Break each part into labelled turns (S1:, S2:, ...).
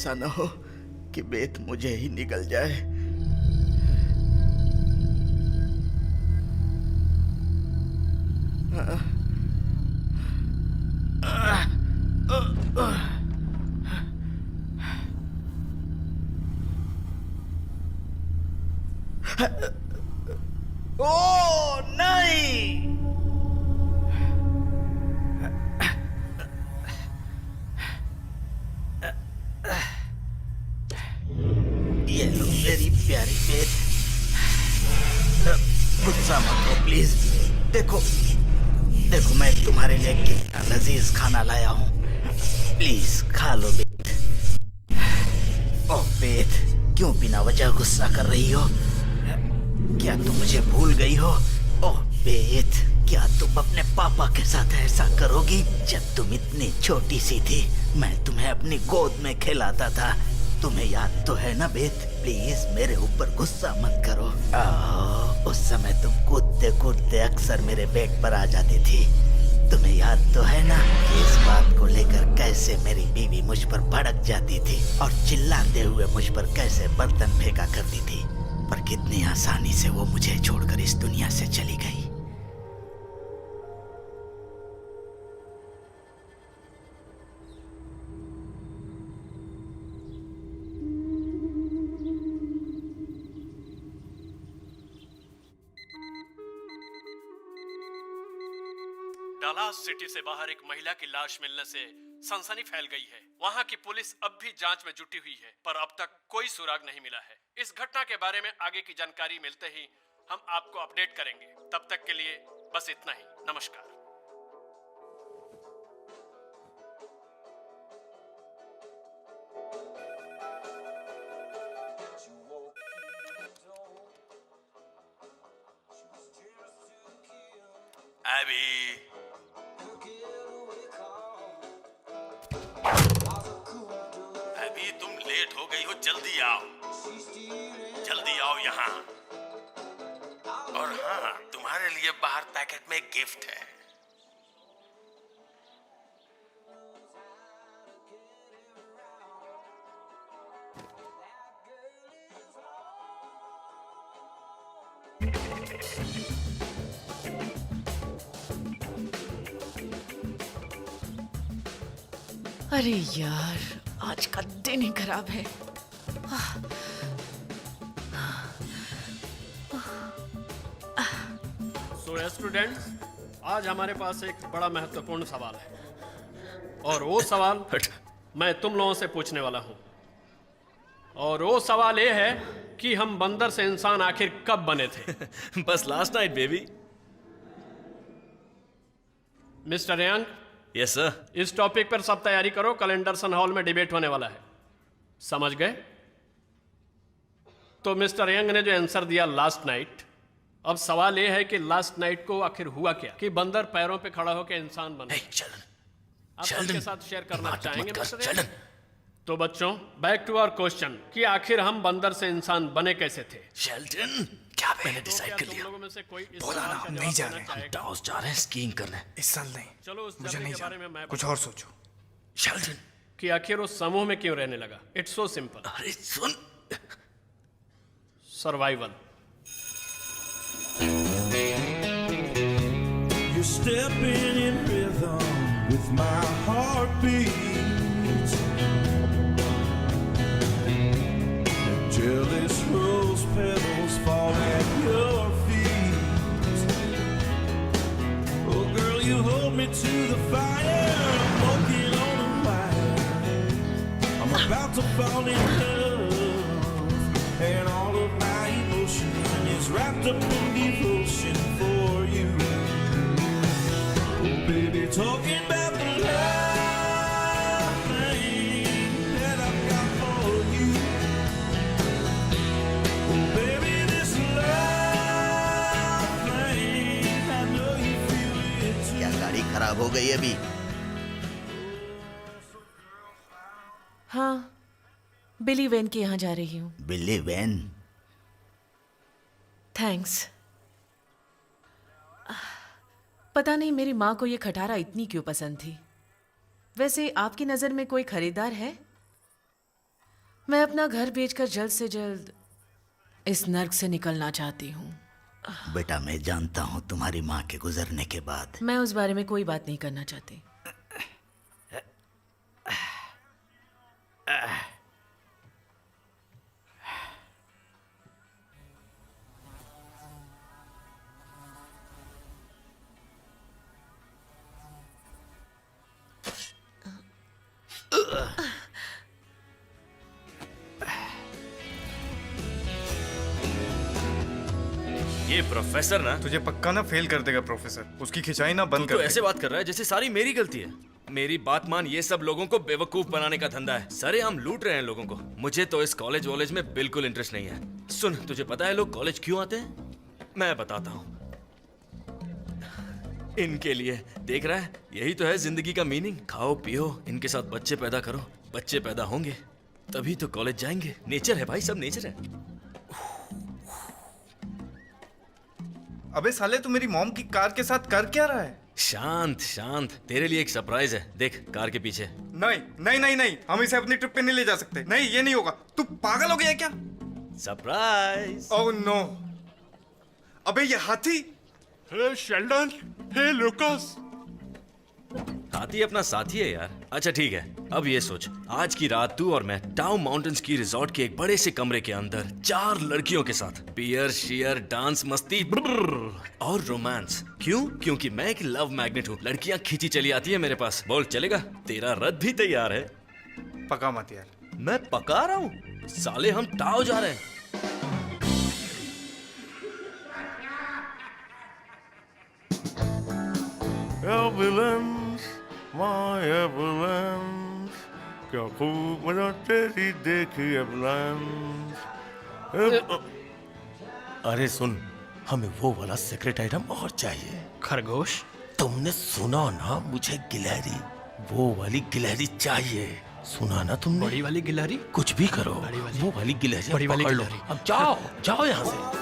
S1: ऐसा ना हो कि बेत मुझे ही निगल जाए। ओ नहीं! ये लो मेरी प्यारी बेट। गुस्सा मत हो प्लीज। देखो देखो मैं तुम्हारे लिए कितना लजीज खाना लाया हूँ। प्लीज खा लो बेट। ओह बेट, क्यों बिना वजह गुस्सा कर रही हो? क्या तुम मुझे भूल गई हो? ओह बेट, क्या तुम अपने पापा के साथ ऐसा करोगी? जब तुम इतनी छोटी सी थी मैं तुम्हें अपनी गोद में खिलाता था। तुम्हें याद तो है ना बेट? प्लीज मेरे ऊपर गुस्सा मत करो। उस समय तुम कूदते कूदते अक्सर मेरे बेड पर आ जाती थी। तुम्हें याद तो है ना कि इस बात को लेकर कैसे मेरी बीवी मुझ पर भड़क जाती थी और चिल्लाते हुए मुझ पर कैसे बर्तन फेंका करती थी, पर कितनी आसानी से वो मुझे छोड़कर इस दुनिया से चली गई।
S2: डलास सिटी से बाहर एक महिला की लाश मिलने से सनसनी फैल गई है। वहां की पुलिस अब भी जांच में जुटी हुई है, पर अब तक कोई सुराग नहीं मिला है। इस घटना के बारे में आगे की जानकारी मिलते ही हम आपको अपडेट करेंगे। तब तक के लिए बस इतना ही। नमस्कार।
S3: एबी, एबी तुम लेट हो गई हो, जल्दी आओ, जल्दी आओ यहाँ। और हाँ, तुम्हारे लिए बाहर पैकेट में एक गिफ्ट है।
S4: अरे यार, आज का दिन ही खराब है।
S2: सो स्टूडेंट्स, आज हमारे पास एक बड़ा महत्वपूर्ण सवाल है और वो सवाल मैं तुम लोगों से पूछने वाला हूं। और वो सवाल ये है कि हम बंदर से इंसान आखिर कब बने थे?
S3: बस last night baby.
S2: Mister young,
S3: yes sir.
S2: इस टॉपिक पर सब तैयारी करो, कल एंडरसन हॉल में डिबेट होने वाला है। समझ गए? तो मिस्टर यंग ने जो आंसर दिया लास्ट नाइट, अब सवाल यह है कि लास्ट नाइट को आखिर हुआ क्या कि बंदर पैरों पे खड़ा होकर इंसान बना। आप उनके साथ शेयर करना चाहेंगे मिस्टर यंग? तो बच्चों, बैक टू आवर क्वेश्चन कि आखिर हम बंदर से इंसान बने कैसे थे?
S3: शेल्टन, क्या मैंने डिसाइड कर लिया?
S5: बोला ना, हम नहीं जा रहे हैं।
S3: हम डाउस जा रहे हैं स्कीइंग करने।
S5: इस साल नहीं।
S2: चलो उस
S5: मुझे
S2: जर्नी
S5: नहीं
S2: के बारे में
S5: जाना,
S2: मैं
S5: कुछ और सोचो।
S3: शेल्टन,
S2: कि आखिर वो समूह में क्यों रहने लगा। इट्स सो सिंपल,
S3: अरे सुन।
S2: Survival.
S6: You're stepping in rhythm with my heartbeat. Jealous rose petals fall at your feet. Oh girl, you hold me to the fire. I'm walking on a wire. I'm about to fall in love, and all of my emotion is wrapped up in devotion for you. Baby, talking about the love thing that I've got for you. Oh, baby, this love thing, I know you feel it too.
S1: क्या गाड़ी खराब हो गई अभी?
S4: हाँ, बिली when के यहाँ जा रही हूँ।
S1: बिली वैन?
S4: थैंक्स। पता नहीं मेरी माँ को ये खटारा इतनी क्यों पसंद थी। वैसे आपकी नज़र में कोई खरीदार है? मैं अपना घर बेचकर जल्द से जल्द इस नर्क से निकलना चाहती हूँ।
S1: बेटा, मैं जानता हूँ तुम्हारी माँ के गुजरने के बाद।
S4: मैं उस बारे में कोई बात नहीं करना चाहती।
S7: ये प्रोफेसर ना
S5: तुझे पक्का ना फेल कर देगा प्रोफेसर। उसकी खिंचाई ना बंद
S7: तू
S5: कर
S7: तो
S5: दे।
S7: ऐसे बात कर रहा है जैसे सारी मेरी गलती है। मेरी बात मान, ये सब लोगों को बेवकूफ बनाने का धंधा है। सारे हम लूट रहे हैं लोगों को। मुझे तो इस कॉलेज वॉलेज में बिल्कुल इंटरेस्ट नहीं है। सुन, तुझे पता है लोग कॉलेज क्यों आते हैं? मैं बताता हूँ। इनके लिए। देख रहा है, यही तो है जिंदगी का मीनिंग। खाओ पियो, इनके साथ बच्चे पैदा करो। बच्चे पैदा होंगे तभी तो कॉलेज जाएंगे। नेचर है भाई, सब नेचर है।
S5: अबे साले, तू मेरी मॉम की कार के साथ कर क्या रहा है?
S7: शांत शांत, तेरे लिए एक सरप्राइज है। देख कार के पीछे।
S5: नहीं नहीं नहीं नहीं, हम इसे अपनी ट्रिप पे नहीं ले जा सकते। नहीं, ये नहीं होगा। तू पागल हो गया है क्या?
S7: सरप्राइज।
S5: Oh no. अबे ये हाथी।
S2: Hey Sheldon, hey Lucas.
S7: हाथी अपना साथी है यार। अच्छा ठीक है, अब ये सोच, आज की रात तू और मैं टाउ माउंटेन्स की रिजॉर्ट के एक बड़े से कमरे के अंदर 4 लड़कियों के साथ बियर शियर डांस मस्ती और रोमांस। क्यों? क्योंकि मैं एक लव मैग्नेट हूँ। लड़कियां खींची चली आती है मेरे पास। बोल चलेगा? तेरा रथ भी तैयार है।
S5: पका मत यार।
S7: मैं पका रहा हूँ साले, हम टाउ जा रहे हैं।
S3: एम्बुलेंस, माय एम्बुलेंस, क्या खूब मजा तेरी देखी एम्बुलेंस। अरे सुन, हमें वो वाला सीक्रेट आइटम और चाहिए।
S2: खरगोश?
S3: तुमने सुना ना, मुझे गिलहरी, वो वाली गिलहरी चाहिए। सुना ना तुमने?
S2: बड़ी वाली गिलहरी?
S3: कुछ भी करो, वो वाली गिलहरी
S2: बड़ी वाली
S3: पकड़ लो।
S2: गिलहरी।
S3: अब जाओ जाओ यहाँ से।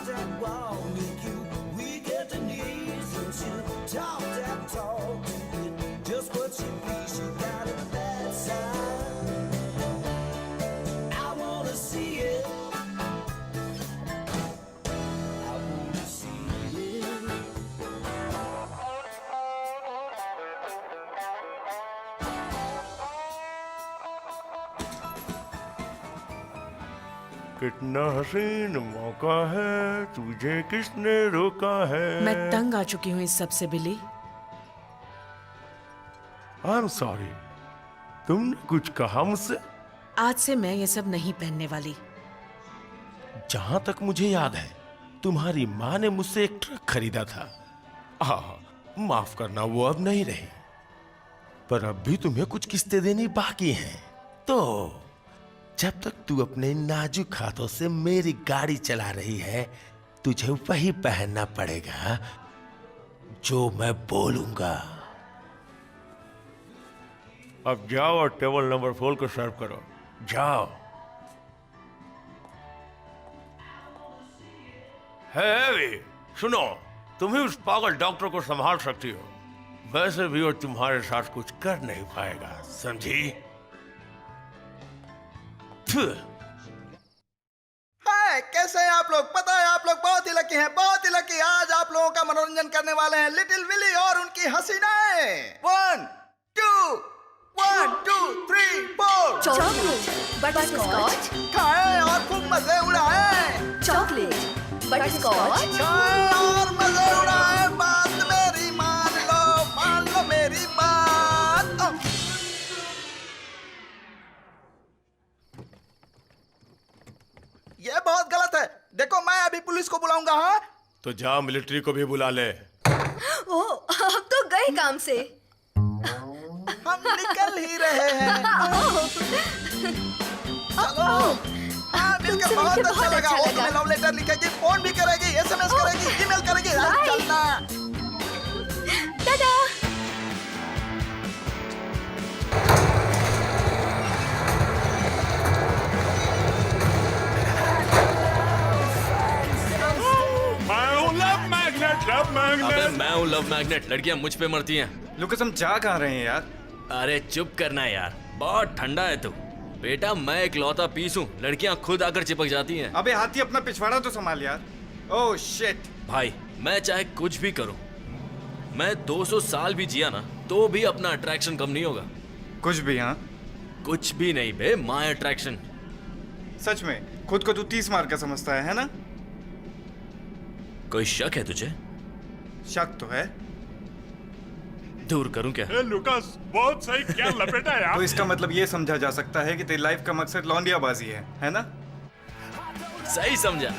S3: कितना हसीन मौका है, तुझे किसने रोका है।
S4: मैं तंग आ चुकी हूँ इस सब से बिली।
S3: आई एम सॉरी, तुमने कुछ कहा मुझसे?
S4: आज से मैं ये सब नहीं पहनने वाली।
S3: जहां तक मुझे याद है, तुम्हारी माँ ने मुझसे एक ट्रक खरीदा था। माफ करना, वो अब नहीं रही। पर अब भी तुम्हें कुछ किस्तें देनी बाकी हैं। तो जब तक तू अपने नाजुक हाथों से मेरी गाड़ी चला रही है, तुझे वही पहनना पड़ेगा जो मैं बोलूंगा। अब जाओ और टेबल नंबर 4 को सर्व करो। जाओ। है सुनो, तुम ही उस पागल डॉक्टर को संभाल सकती हो। वैसे भी वो तुम्हारे साथ कुछ कर नहीं पाएगा, समझी?
S8: हाय, कैसे हैं आप लोग? पता है आप लोग बहुत ही लकी हैं, बहुत ही लकी। आज आप लोगों का मनोरंजन करने वाले हैं लिटिल विली और उनकी हसीनाएं। 1 2 1 2 3 4।
S9: चॉकलेट, बटरस्कॉच,
S8: खाएं और खूब मजे उड़ाएं।
S9: चॉकलेट, बटरस्कॉच,
S8: खाएं और मजे उड़ाएं। बात मेरी मान लो मेरी बात। ये बहुत गलत है। देखो, मैं अभी पुलिस को बुलाऊंगा। हाँ,
S3: तो जा मिलिट्री को भी बुला ले।
S9: ओह, आप तो गए काम से।
S8: हम निकल ही रहे हैं। चलो। हाँ, मिलकर बहुत अच्छा लगा। वो तुम्हें लव लेटर लिखेगी, फोन भी करेगी, SMS करेगी, ईमेल करेगी। चलना।
S9: टाटा।
S7: अबे मैं हूँ लव मैग्नेट। लड़कियां मुझ पे मरती हैं।
S5: लुकास, हम जा कहाँ रहे हैं यार?
S7: अरे चुप करना यार, बहुत ठंडा है तू। बेटा मैं इकलौता पीस हूँ, लड़कियां खुद आकर चिपक जाती हैं।
S5: अबे हाथी अपना पिछवाड़ा तो संभाल यार। Oh shit.
S7: भाई मैं चाहे कुछ भी करूं, मैं 200 साल भी जिया ना तो भी अपना अट्रैक्शन कम नहीं होगा।
S5: कुछ भी हाँ?
S7: कुछ भी नहीं बे, माय अट्रैक्शन।
S5: सच में खुद को तू 30 मार का समझता है ना?
S7: कोई शक है तुझे?
S5: शक तो है।
S7: दूर करूं क्या?
S10: लुकास बहुत सही, क्या लपेटा यार।
S5: तो इसका मतलब ये समझा जा सकता है कि तेरी लाइफ का मकसद लौंडियाबाजी है ना?
S7: सही समझा।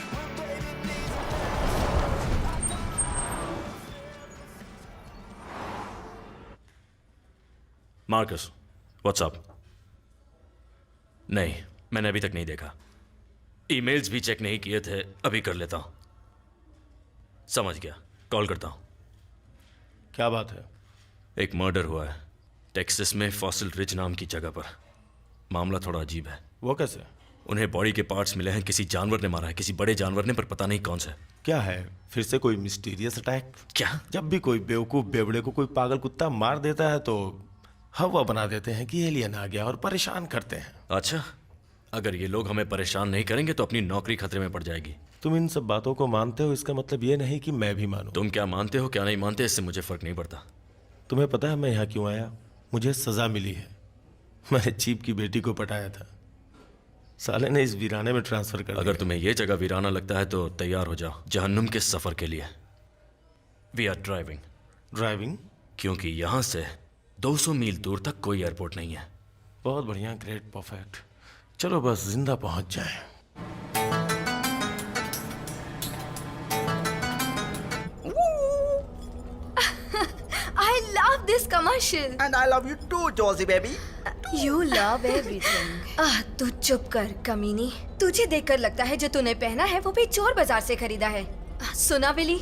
S7: Marcus, what's up? नहीं, मैंने अभी तक नहीं देखा। ईमेल्स भी चेक नहीं किए थे, अभी कर लेता हूं। समझ गया, कॉल करता हूं।
S3: क्या बात है?
S7: एक मर्डर हुआ है टेक्सास में फॉसिल रिज नाम की जगह पर। मामला थोड़ा अजीब है।
S3: वो कैसे?
S7: उन्हें बॉडी के पार्ट्स मिले हैं, किसी जानवर ने मारा है, किसी बड़े जानवर ने, पर पता नहीं कौन सा।
S3: क्या है, फिर से कोई मिस्टीरियस अटैक?
S7: क्या?
S3: जब भी कोई बेवकूफ बेवड़े को कोई पागल कुत्ता मार देता है तो हवा बना देते हैं कि एलियन आ गया और परेशान करते हैं।
S7: अच्छा, अगर ये लोग हमें परेशान नहीं करेंगे तो अपनी नौकरी खतरे में पड़ जाएगी।
S3: तुम इन सब बातों को मानते हो, इसका मतलब ये नहीं कि मैं भी मानूं।
S7: तुम क्या मानते हो क्या नहीं मानते, इससे मुझे फर्क नहीं पड़ता।
S3: तुम्हें पता है मैं यहाँ क्यों आया? मुझे सजा मिली है। मैंने चीप की बेटी को पटाया था, साले ने इस वीराने में ट्रांसफर कर दिया।
S7: अगर तुम्हें यह जगह वीराना लगता है तो तैयार हो जाओ जहन्नुम के सफर के लिए। We are driving.
S3: ड्राइविंग?
S7: क्योंकि यहाँ से 200 मील दूर तक कोई एयरपोर्ट नहीं है।
S3: बहुत बढ़िया, ग्रेट, परफेक्ट। चलो बस जिंदा पहुंच जाए।
S9: I love this commercial.
S8: And I love you too, Josie baby.
S9: You love everything. तू चुप कर कमीनी। तुझे देखकर लगता है जो तूने पहना है वो भी चोर बाजार से खरीदा है। सुना बिली?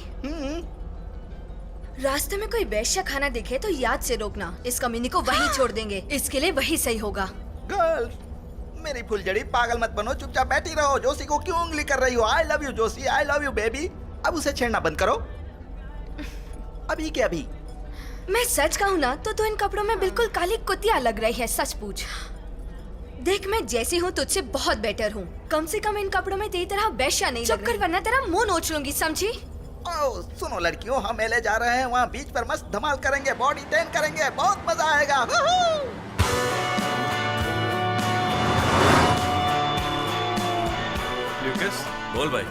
S9: रास्ते में कोई वैश्या खाना दिखे तो याद से रोकना, इस कमीनी को वहीं छोड़ देंगे। इसके लिए वही सही होगा।
S8: गर्ल, मेरी फुलझड़ी पागल मत बनो, चुपचाप बैठी रहो। जोशी को क्यों उंगली कर रही हो? I love you Joshi, I love you baby. अब उसे छेड़ना बंद करो, अभी के अभी।
S9: मैं सच कहूँ ना तो तू इन कपड़ों में बिल्कुल काली कुतिया लग रही है। सच पूछ, देख मैं जैसी हूँ तुझसे बहुत बेटर हूँ। कम से कम इन कपड़ों में तेरी तरह वैश्या नहीं। चुप कर वरना तेरा मुंह नोच लूंगी, समझी?
S8: ओह सुनो लड़कियों, हम मेले जा रहे हैं, वहाँ बीच पर मस्त धमाल करेंगे, बॉडी टेन करेंगे, बहुत मजा आएगा।
S5: लुकास,
S7: बोल भाई।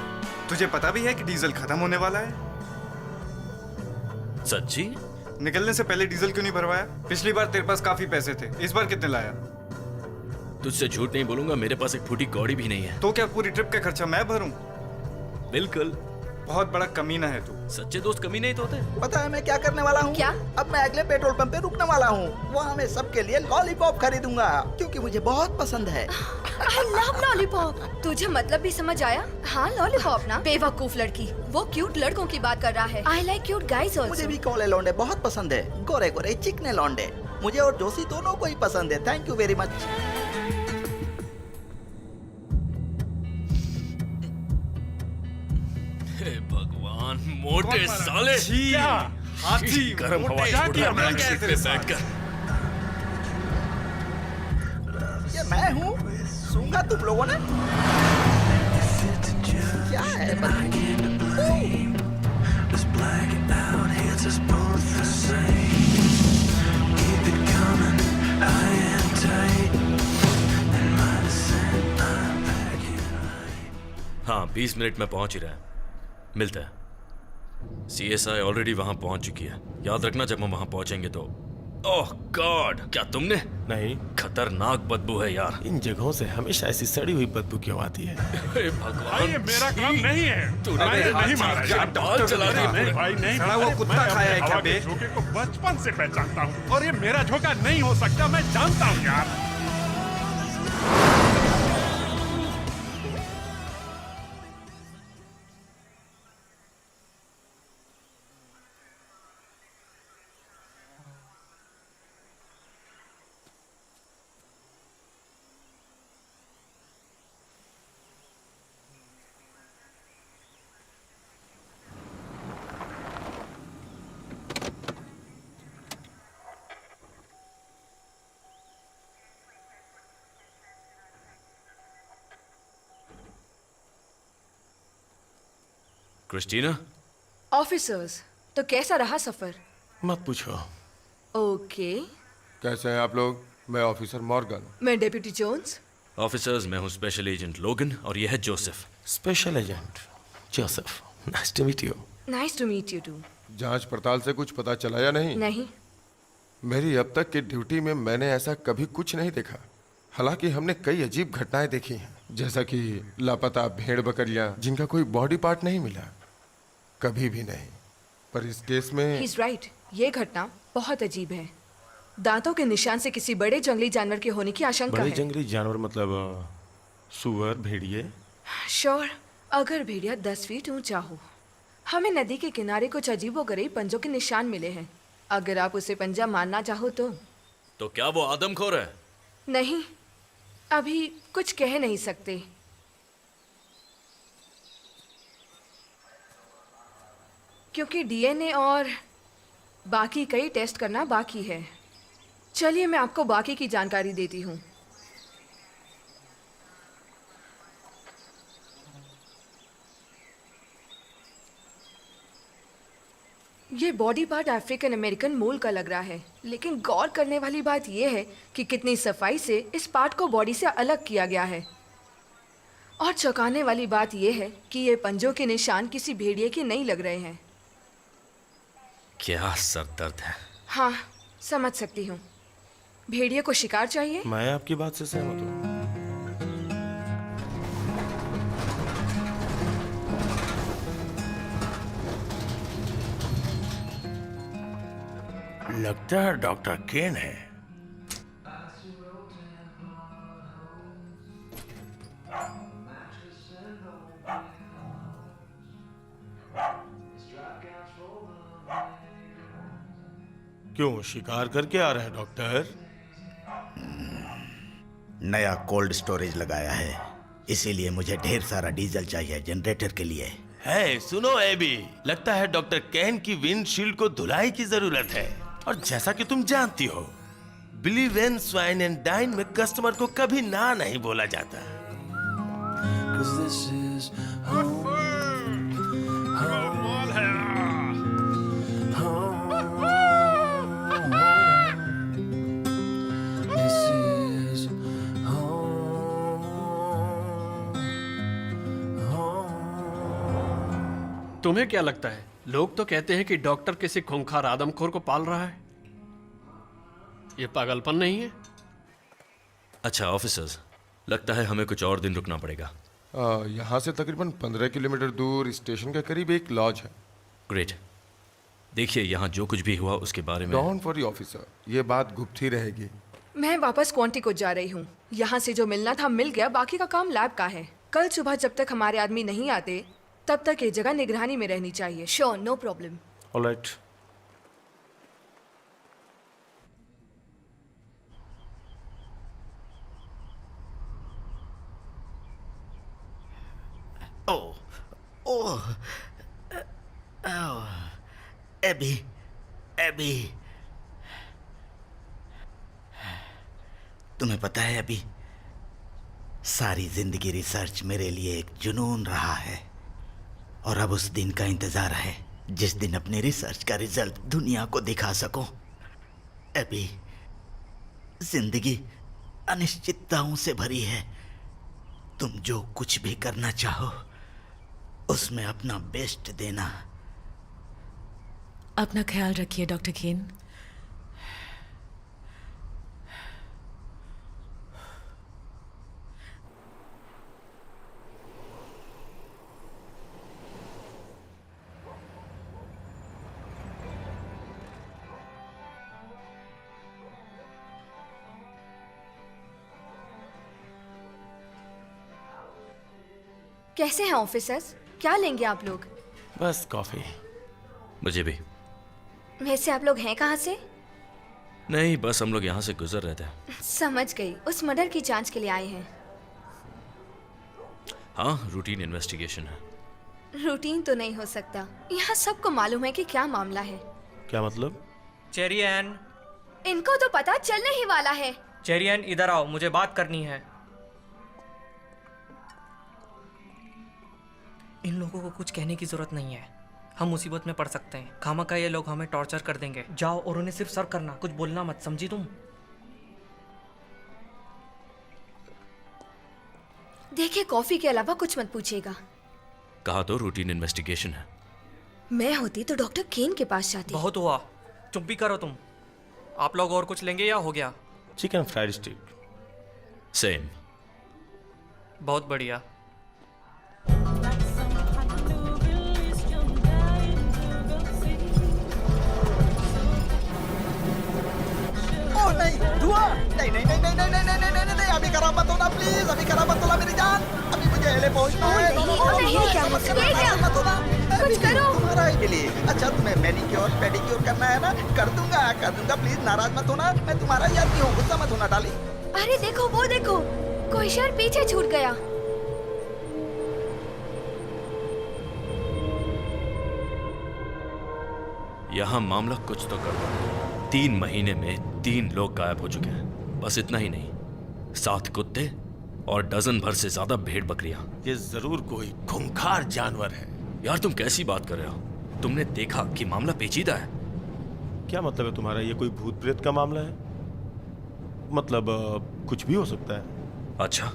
S5: तुझे पता भी है कि डीजल खत्म होने वाला है?
S7: सच्ची?
S5: निकलने से पहले डीजल क्यों नहीं भरवाया? पिछली बार तेरे पास काफी पैसे थे, इस बार कितने लाया?
S7: तुझसे झूठ नहीं बोलूंगा, मेरे पास एक फूटी कौड़ी भी नहीं है।
S5: तो क्या पूरी ट्रिप का खर्चा मैं भरूं?
S7: बिल्कुल।
S5: बहुत बड़ा कमीना है तू।
S7: सच्चे दोस्त कमी नहीं तो होते।
S8: पता है मैं क्या करने वाला हूँ?
S9: क्या?
S8: अब मैं अगले पेट्रोल पंप पे रुकने वाला हूँ, वहाँ मैं सबके लिए लॉलीपॉप खरीदूंगा क्योंकि मुझे बहुत पसंद है।
S9: I love lollipop. तुझे मतलब भी समझ आया? हाँ लॉलीपॉप ना। बेवकूफ लड़की, वो क्यूट लड़कों की बात कर रहा है। I like cute guys also.
S8: मुझे भी कौले लौंडे बहुत पसंद है, गोरे गोरे चिकने लौंडे। मुझे और जोशी दोनों को ही पसंद है। Thank you very much.
S7: हे भगवान, मोटे साले।
S5: क्या? हाथी,
S7: गरम हवा
S5: मोटे,
S7: छोड़ रहा है
S5: क्या
S7: बैक सीट
S5: तेरे
S7: पे
S5: साथ?
S7: बैठकर।
S8: ये मैं हूँ, सूंघा तुम लोगों ने? क्या है
S7: हाँ 20 मिनट में पहुंच ही रहा है, मिलता है। CSI ऑलरेडी वहां पहुंच चुकी है। याद रखना जब हम वहां पहुंचेंगे तो। ओह गॉड, क्या तुमने?
S3: नहीं,
S7: खतरनाक बदबू है यार।
S3: इन जगहों से हमेशा ऐसी सड़ी हुई बदबू क्यों आती है?
S7: हे भगवान,
S10: ये मेरा काम नहीं है।
S7: तूने
S10: मैंने
S7: मेरे
S10: नहीं
S7: हाथ
S10: मारा
S7: से
S10: यार।
S7: डाल चला रही
S10: नहीं
S7: है।
S10: भाई नहीं।
S5: सड़ा हुआ
S10: अरे,
S5: कुत्ता
S10: मैं
S5: खाया है
S10: अपने
S5: क्या
S10: हवा के
S5: बे?
S10: झोंके को बचपन से पहचानता हूँ और ये मेरा झोंका नहीं हो सकता, मैं जानता हूँ यार।
S7: क्रिस्टीना,
S9: ऑफिसर्स, तो कैसा रहा सफर?
S3: मत पूछो।
S9: ओके।
S11: कैसे हैं आप लोग? मैं ऑफिसर मॉर्गन।
S9: मैं डेप्यूटी जोन्स।
S7: ऑफिसर्स, मैं हूँ स्पेशल एजेंट लोगन और यह है Joseph.
S3: Special agent Joseph, nice to meet you.
S9: Nice to meet you too.
S11: जांच पड़ताल से कुछ पता चला या नहीं?
S9: नहीं।
S11: मेरी अब तक की ड्यूटी में मैंने ऐसा कभी कुछ नहीं देखा। हालांकि हमने कई अजीब घटनाएं देखी हैं, जैसा कि लापता भेड़ बकरियां जिनका कोई बॉडी पार्ट नहीं मिला, कभी भी नहीं। पर इस केस में
S9: ही इज राइट, ये घटना बहुत अजीब है। दांतों के निशान से किसी बड़े जंगली जानवर के होने की आशंका
S3: बड़े
S9: है।
S3: जंगली जानवर मतलब सुअर, भेड़िए?
S9: श्योर, अगर भेड़िया 10 फीट ऊंचा हो। हमें नदी के किनारे कुछ अजीबोगरीब पंजों के निशान मिले हैं। अगर आप उसे पंजा मानना चाहो
S7: तो क्या वो आदमखोर है?
S9: नहीं, अभी कुछ कह नहीं सकते। क्योंकि डीएनए और बाकी कई टेस्ट करना बाकी है। चलिए मैं आपको बाकी की जानकारी देती हूँ। ये बॉडी पार्ट अफ्रीकन अमेरिकन मूल का लग रहा है, लेकिन गौर करने वाली बात यह है कि कितनी सफाई से इस पार्ट को बॉडी से अलग किया गया है। और चौंकाने वाली बात यह है कि ये पंजों के निशान किसी भेड़िए के नहीं लग रहे हैं।
S7: क्या सर दर्द है।
S9: हाँ, समझ सकती हूँ। भेड़िए को शिकार चाहिए।
S3: मैं आपकी बात से सहमत हूँ। लगता है डॉक्टर केन है। क्यों, शिकार करके आ रहे हैं डॉक्टर?
S1: नया कोल्ड स्टोरेज लगाया है, इसीलिए मुझे ढेर सारा डीजल चाहिए जनरेटर के लिए।
S3: है, सुनो एबी, लगता है डॉक्टर केन की विंडशील्ड को धुलाई की जरूरत है। और जैसा कि तुम जानती हो, बिली वेन स्वाइन एंड डाइन में कस्टमर को कभी ना नहीं बोला जाता।
S2: तुम्हें क्या लगता है? लोग तो कहते हैं कि डॉक्टर किसी खूंखार आदमखोर को पाल रहा है। ये पागलपन नहीं है?
S7: अच्छा ऑफिसर्स, लगता है हमें कुछ और दिन रुकना पड़ेगा।
S11: यहाँ से तकरीबन 15 किलोमीटर दूर स्टेशन के करीब एक लॉज है।
S7: ग्रेट। देखिए, यहाँ जो कुछ भी हुआ उसके बारे में।
S11: डोंट वरी ऑफिसर, ये बात गुप्त ही रहेगी।
S9: मैं वापस क्वांटी को जा रही हूँ। यहाँ से जो मिलना था मिल गया, बाकी का काम लैब का है। कल सुबह जब तक हमारे आदमी नहीं आते तब तक ये जगह निगरानी में रहनी चाहिए। Sure, no problem.
S3: Alright.
S1: Oh, Abby, Abby, तुम्हें पता है एबी, सारी जिंदगी रिसर्च मेरे लिए एक जुनून रहा है। और अब उस दिन का इंतजार है जिस दिन अपनी रिसर्च का रिजल्ट दुनिया को दिखा सकूं। एबी, जिंदगी अनिश्चितताओं से भरी है। तुम जो कुछ भी करना चाहो उसमें अपना बेस्ट देना।
S4: अपना ख्याल रखिए डॉक्टर केन।
S9: कैसे हैं ऑफिसर्स? क्या लेंगे आप लोग?
S3: बस कॉफी।
S7: मुझे भी।
S9: वैसे आप लोग हैं कहाँ से?
S7: नहीं, बस हम लोग यहाँ से गुजर रहे थे।
S9: समझ गई, उस मर्डर की जांच के लिए आए हैं।
S7: हाँ, रूटीन इन्वेस्टिगेशन है।
S9: रूटीन तो नहीं हो सकता। यहाँ सबको मालूम है कि क्या मामला है।
S3: क्या मतलब?
S12: चेरियन,
S9: इनको तो पता चलने ही वाला है।
S12: चेरियन इधर आओ, मुझे बात करनी है। इन लोगों को कुछ कहने की जरूरत नहीं है, हम मुसीबत में पड़ सकते हैं। खामखा ये लोग हमें टॉर्चर कर देंगे। जाओ और उन्हें सिर्फ सर्व करना, कुछ बोलना मत, समझी तुम?
S9: देखिए, कॉफी के अलावा कुछ मत पूछिएगा।
S7: कहा तो रूटीन इन्वेस्टिगेशन है।
S9: मैं होती तो डॉक्टर केन के पास जाती।
S12: बहुत हुआ, चुप भी करो तुम। आप लोग और कुछ लेंगे या हो गया?
S3: Chicken fried stick.
S7: सेम।
S12: बहुत बढ़िया।
S8: ओह नहीं, धुआं! नहीं नहीं नहीं नहीं नहीं नहीं नहीं नहीं नहीं, अभी खराब मत होना प्लीज, अभी खराब मत होना मेरी जान, अभी मुझे एले पहुंचना है।
S9: नहीं, क्या
S8: मत करना,
S9: ये क्या?
S8: मत होना।
S9: कुछ करो।
S8: तुम्हारा ही के लिए। अच्छा, तुम्हें मैनिक्योर पेडिक्योर करना है ना? कर दूंगा प्लीज, नाराज मत होना, मैं तुम्हारा ही आदमी हूँ, गुस्सा मत होना डाली।
S9: अरे देखो, वो देखो, कोई शहर पीछे छूट गया।
S7: यहाँ मामला कुछ तो गड़बड़ है। 3 महीने में 3 लोग गायब हो चुके हैं। बस इतना ही नहीं, 7 कुत्ते और डजन भर से ज्यादा भेड़ बकरियां।
S3: ये जरूर कोई खूंखार जानवर है।
S7: यार तुम कैसी बात कर रहे हो? तुमने देखा कि मामला पेचीदा है।
S3: क्या मतलब है तुम्हारा? ये कोई भूत प्रेत का मामला है? मतलब कुछ भी हो सकता है।
S7: अच्छा,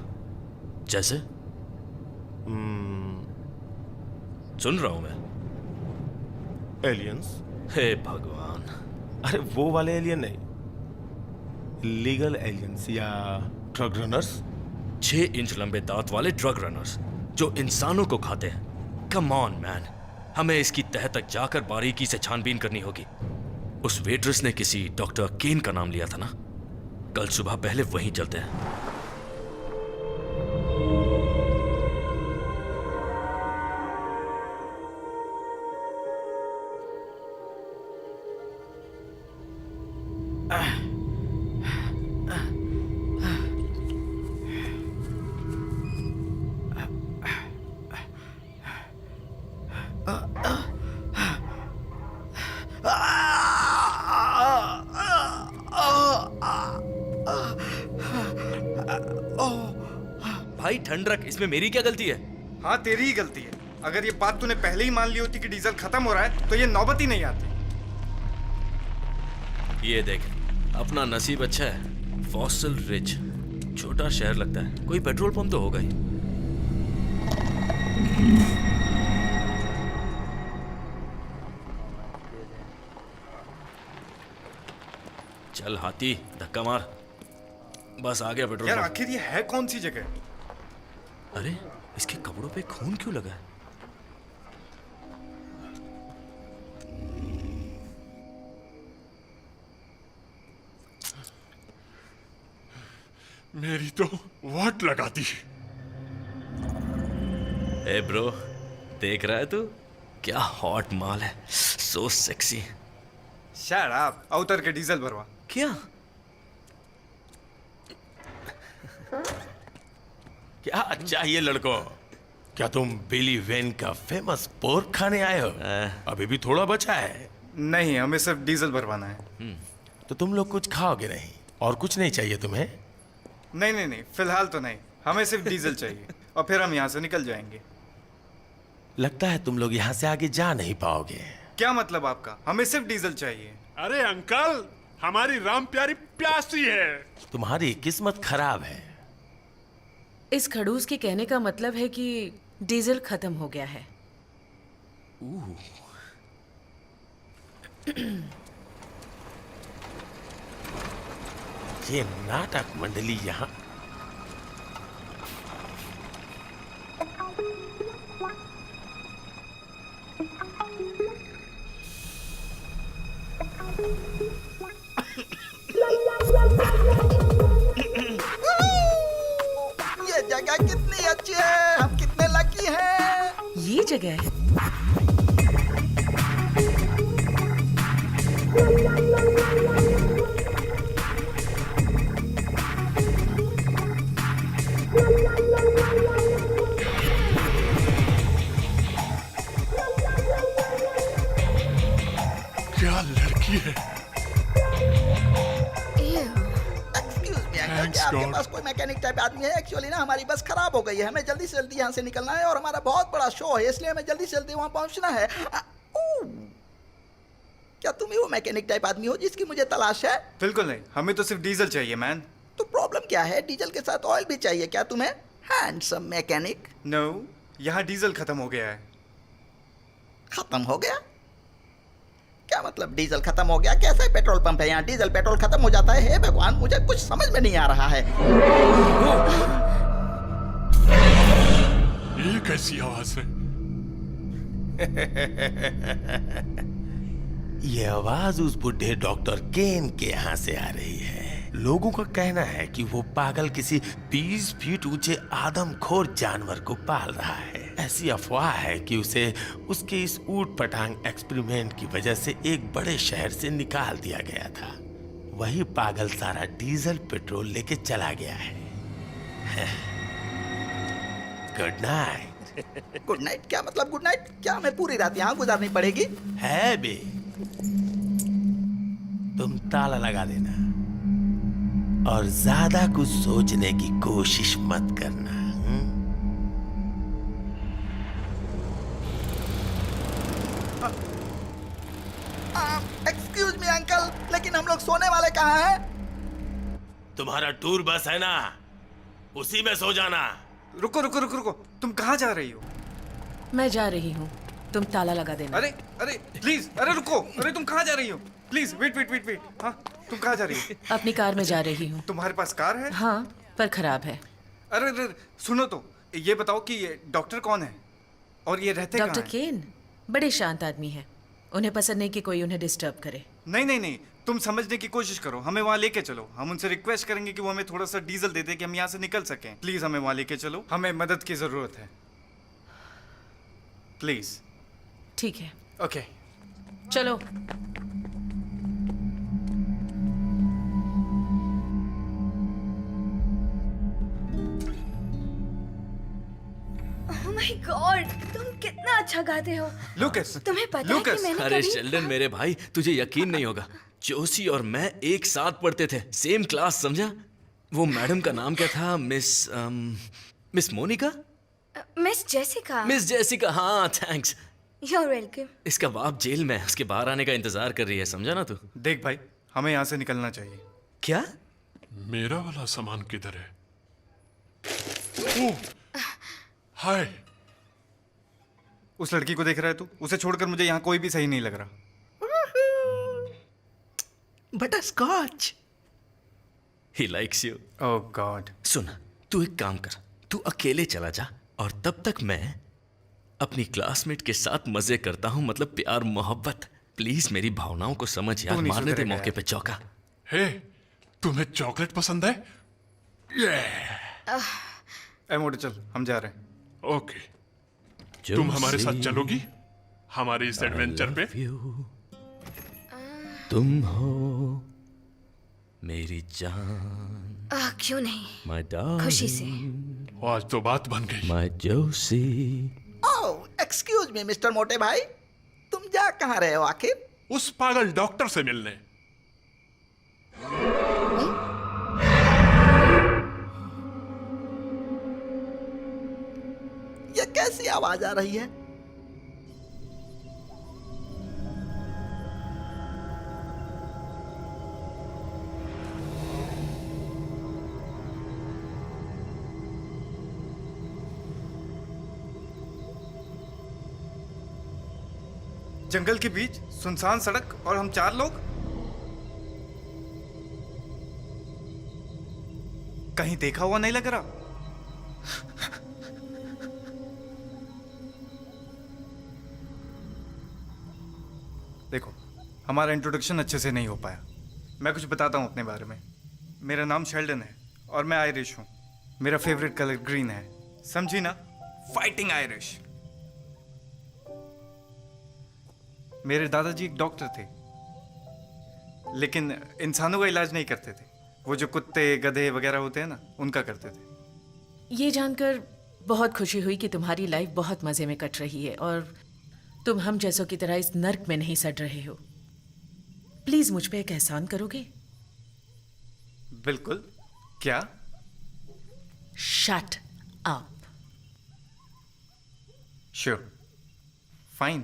S7: जैसे? सुन रहा हूं मैं।
S3: एलियंस।
S7: हे भगवान।
S3: अरे वो वाले एलियन नहीं, लीगल एलियंस या ड्रग रनर्स।
S7: 6 इंच लंबे दांत वाले ड्रग रनर्स जो इंसानों को खाते हैं। कम ऑन मैन, हमें इसकी तह तक जाकर बारीकी से छानबीन करनी होगी। उस वेट्रेस ने किसी डॉक्टर केन का नाम लिया था ना? कल सुबह पहले वहीं चलते हैं। भाई ठंड रख, इसमें मेरी क्या गलती है?
S5: हाँ, तेरी ही गलती है। अगर ये बात तूने पहले ही मान ली होती कि डीजल खत्म हो रहा है तो ये नौबत ही नहीं आती।
S7: ये देख, अपना नसीब अच्छा है। फॉसिल रिच, छोटा शहर लगता है, कोई पेट्रोल पंप तो होगा ही। चल हाथी, धक्का मार। बस आ गया पेट्रोल
S5: यार
S7: पंप।
S5: आखिर ये है कौन सी जगह?
S7: अरे इसके कपड़ों पे खून क्यों लगा है?
S10: मेरी तो वाट लगा दी।
S7: ए ब्रो, देख रहा है तू? क्या हॉट माल है, सो सेक्सी।
S5: शट अप, उतर के डीजल भरवा।
S7: क्या?
S3: क्या चाहिए लड़को? क्या तुम बिली वेन का फेमस पोर्क खाने आए हो? अभी भी थोड़ा बचा है।
S5: नहीं, हमें सिर्फ डीजल भरवाना है।
S3: तो तुम लोग कुछ खाओगे नहीं और कुछ नहीं चाहिए तुम्हें?
S5: नहीं नहीं नहीं, फिलहाल तो नहीं, हमें सिर्फ डीजल चाहिए और फिर हम यहाँ से निकल जाएंगे।
S3: लगता है तुम लोग यहाँ से आगे जा नहीं पाओगे।
S5: क्या मतलब आपका? हमें सिर्फ डीजल चाहिए।
S10: अरे अंकल, हमारी राम प्यारी प्यासी है।
S3: तुम्हारी किस्मत खराब है।
S4: इस खड़ूस के कहने का मतलब है कि डीजल खत्म हो गया है।
S3: ये नाटक मंडली यहाँ।
S8: ये जगह कितनी अच्छी है, हम कितने लकी हैं।
S4: ये जगह है।
S10: क्या लड़की है।
S8: एक्सक्यूज मी अंकल, क्या आपके पास कोई मैकेनिक टाइप आदमी है? एक्चुअली ना हमारी बस खराब हो गई है, हमें जल्दी से जल्दी यहाँ से निकलना है और हमारा बहुत बड़ा शो है, इसलिए हमें जल्दी से जल्दी वहाँ पहुँचना है। क्या तुम ही वो मैकेनिक टाइप आदमी हो जिसकी मुझे तलाश है?
S5: बिल्कुल नहीं, हमें तो सिर्फ डीजल चाहिए मैन।
S8: तो प्रॉब्लम क्या है? डीजल के साथ ऑयल भी चाहिए क्या तुम्हें, हैंडसम मैकेनिक?
S5: नो, यहाँ डीजल खत्म हो गया है।
S8: खत्म हो गया? क्या मतलब डीजल खत्म हो गया? कैसा पेट्रोल पंप है यहाँ, डीजल पेट्रोल खत्म हो जाता है? हे भगवान, मुझे कुछ समझ में नहीं आ रहा है।
S10: ये कैसी आवाज है?
S3: ये आवाज उस बुढ़े डॉक्टर केन के यहाँ से आ रही है। लोगों का कहना है कि वो पागल किसी 20 फीट ऊंचे आदमखोर जानवर को पाल रहा है। ऐसी अफवाह है कि उसे उसके इस ऊट पटांग एक्सपेरिमेंट की वजह से एक बड़े शहर से निकाल दिया गया था। वही पागल सारा डीजल पेट्रोल लेके चला गया है। Good night.
S8: Good night? क्या मतलब गुड नाइट? क्या हमें पूरी रात यहाँ गुजारनी पड़ेगी?
S3: है बे, तुम ताला लगा देना और ज्यादा कुछ सोचने की कोशिश मत करना।
S8: एक्सक्यूज मी अंकल, लेकिन हम लोग सोने वाले कहाँ हैं?
S3: तुम्हारा टूर बस है ना, उसी में सो जाना।
S5: रुको रुको रुको रुको, तुम कहाँ जा रही हो?
S4: मैं जा रही हूँ, तुम ताला लगा देना।
S5: अरे अरे प्लीज, अरे रुको, अरे तुम कहाँ जा रही हो? Please wait wait wait wait. हाँ, तुम कहाँ जा रही हो?
S4: अपनी कार में जा रही हूँ।
S5: तुम्हारे पास कार है?
S4: हाँ, पर खराब है।
S5: अरे अरे सुनो तो, ये बताओ कि ये डॉक्टर कौन है और ये रहते कहाँ
S4: डॉक्टर
S5: हैं?
S4: केन बड़े शांत आदमी है, उन्हें पसंद नहीं कि कोई उन्हें डिस्टर्ब करे।
S5: नहीं नहीं नहीं, तुम समझने की कोशिश करो, हमें वहाँ लेके चलो। हम उनसे रिक्वेस्ट करेंगे कि वो हमें थोड़ा सा डीजल दे दे कि हम यहाँ से निकल सकें। प्लीज हमें वहाँ लेके चलो, हमें मदद की जरूरत है, प्लीज।
S4: ठीक है,
S5: ओके
S4: चलो।
S9: ओह माय गॉड, तुम कितना अच्छा गाते हो।
S5: लूकस,
S9: तुम्हें पता है कि मैंने
S7: अरे
S9: कभी
S7: शेल्डन मेरे भाई, तुझे यकीन नहीं होगा, जोशी और मैं एक साथ पढ़ते थे, सेम क्लास, समझा? वो मैडम का नाम क्या था? Miss Monica?
S9: Miss Jessica.
S7: Miss Jessica, हाँ, थैंक्स।
S9: You're welcome।
S7: इसका बाप जेल में है, उसके बाहर आने का इंतजार कर रही है, समझा ना तू?
S5: देख भाई, हमें यहाँ से निकलना चाहिए।
S7: क्या?
S10: मेरा वाला सामान किधर है? ओह, हाय।
S5: उस लड़की को देख रहा है तू? उसे छोड़कर मुझे यहाँ कोई भी सही नहीं लग रहा।
S1: Butterscotch.
S7: He likes you।
S5: Oh god.
S7: सुन, तू एक काम कर, तू अकेले चला जा और तब तक मैं अपनी क्लासमेट के साथ मजे करता हूँ, मतलब प्यार मोहब्बत। प्लीज मेरी भावनाओं को समझ यार,
S5: तू नहीं
S7: मारने दे
S5: सुधरेगा
S7: मौके
S5: यार।
S7: पे चौका।
S10: हे, तुम्हें चॉकलेट पसंद है?
S5: ए मोटे चल, हम जा रहे हैं।
S10: ओके, तुम हमारे साथ चलोगी हमारे इस एडवेंचर पे?
S7: तुम हो मेरी जान,
S9: क्यों नहीं,
S7: my darling,
S9: खुशी से।
S10: आज तो बात बन गई।
S7: my Joshi.
S8: Oh, excuse me mister मोटे भाई, तुम जा कहाँ रहे हो आखिर?
S10: उस पागल डॉक्टर से मिलने।
S8: ये कैसी आवाज आ रही है?
S5: जंगल के बीच सुनसान सड़क और हम 4 लोग। कहीं देखा हुआ नहीं लग रहा। देखो, हमारा इंट्रोडक्शन अच्छे से नहीं हो पाया। मैं कुछ बताता हूँ अपने बारे में। मेरा नाम शेल्डन है और मैं आयरिश हूँ। मेरा फेवरेट कलर ग्रीन है, समझी ना? Fighting Irish. मेरे दादाजी एक डॉक्टर थे, लेकिन इंसानों का इलाज नहीं करते थे। वो जो कुत्ते गधे वगैरह होते हैं ना, उनका करते थे।
S4: ये जानकर बहुत खुशी हुई कि तुम्हारी लाइफ बहुत मजे में कट रही है और तुम हम जैसों की तरह इस नर्क में नहीं सड़ रहे हो। प्लीज मुझ पे एक एहसान करोगे?
S5: बिल्कुल। क्या?
S4: Shut up.
S5: Sure, fine.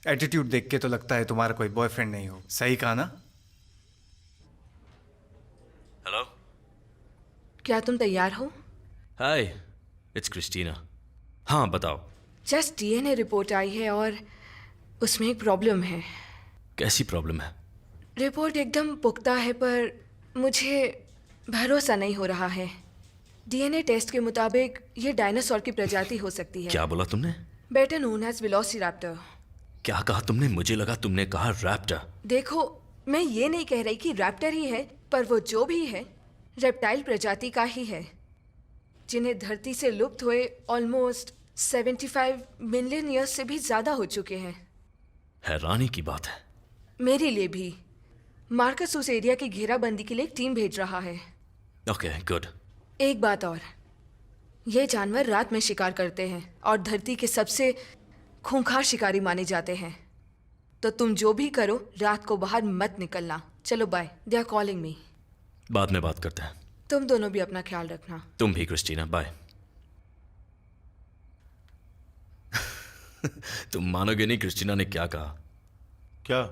S5: Attitude देख के तो लगता है तुम्हारा कोई बॉयफ्रेंड नहीं हो। सही कहा ना?
S7: हेलो,
S9: क्या तुम तैयार हो?
S7: हाय, इट्स क्रिस्टीना। हाँ बताओ।
S9: जस्ट डीएनए रिपोर्ट आई है और उसमें एक प्रॉब्लम है।
S7: कैसी प्रॉब्लम है?
S9: रिपोर्ट एकदम पुख्ता है पर मुझे भरोसा नहीं हो रहा है। डीएनए टेस्ट के मुताबिक ये डायनासोर की प्रजाति हो सकती है।
S7: क्या बोला तुमने?
S9: Better known as velociraptor.
S7: क्या कहा तुमने? मुझे लगा तुमने कहा रैप्टर।
S9: देखो, मैं ये नहीं कह रही कि रैप्टर ही है, पर वो जो भी है रेप्टाइल प्रजाति का ही है, जिन्हें धरती से लुप्त हुए ऑलमोस्ट 75 मिलियन ईयर्स से भी ज्यादा हो चुके हैं।
S7: हैरानी की बात है।
S9: मेरे लिए भी। मार्कस उस एरिया की घेराबंदी के लिए एक टीम भेज रहा है।
S7: Okay, good.
S9: एक बात और, ये जानवर रात में शिकार करते हैं और धरती के सबसे खूंखार शिकारी माने जाते हैं। तो तुम जो भी करो, रात को बाहर मत निकलना। चलो bye, they are calling me.
S7: बाद में बात करते हैं।
S9: तुम दोनों भी अपना ख्याल रखना।
S7: तुम भी क्रिस्टीना, बाय। तुम मानोगे नहीं क्रिस्टीना ने क्या कहा।
S3: क्या?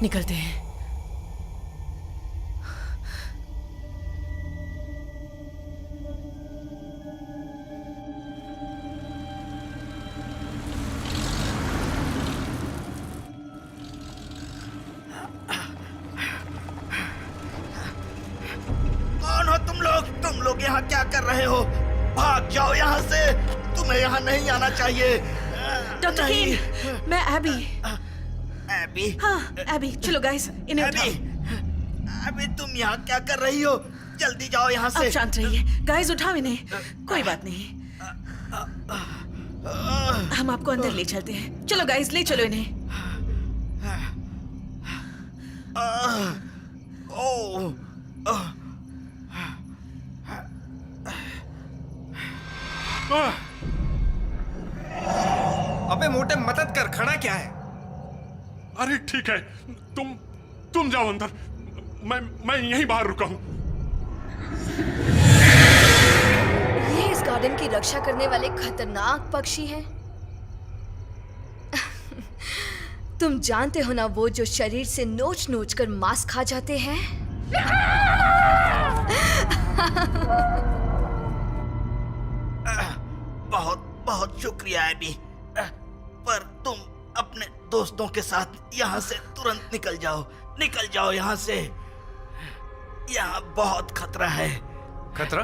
S4: निकलते हैं।
S1: कौन हो तुम लोग? तुम लोग यहाँ क्या कर रहे हो? भाग जाओ यहाँ से। तुम्हें यहाँ नहीं आना चाहिए।
S4: डॉक्टर
S1: नहीं।
S4: कीन, मैं एबी।
S1: एबी?
S4: हाँ, एबी। चलो गाइस, इन्हें उठाओ।
S1: एबी, तुम यहाँ क्या कर रही हो? जल्दी जाओ यहाँ से।
S4: अब शांत रहिए। गाइस, उठाओ इन्हें। कोई बात नहीं, हम आपको अंदर ले चलते हैं। चलो गाइस, ले चलो इन्हें।
S5: अबे मोटे, मदद कर। खड़ा क्या है?
S10: अरे ठीक है, तुम जाओ अंदर, मैं यहीं बाहर रुका हूं।
S9: ये इस गार्डन की रक्षा करने वाले खतरनाक पक्षी हैं। तुम जानते हो ना, वो जो शरीर से नोच नोच कर मांस खा जाते हैं।
S1: बहुत बहुत शुक्रिया एबी, पर तुम अपने दोस्तों के साथ यहाँ से तुरंत निकल जाओ। निकल जाओ यहाँ से। यहाँ बहुत खतरा है।
S5: खतरा?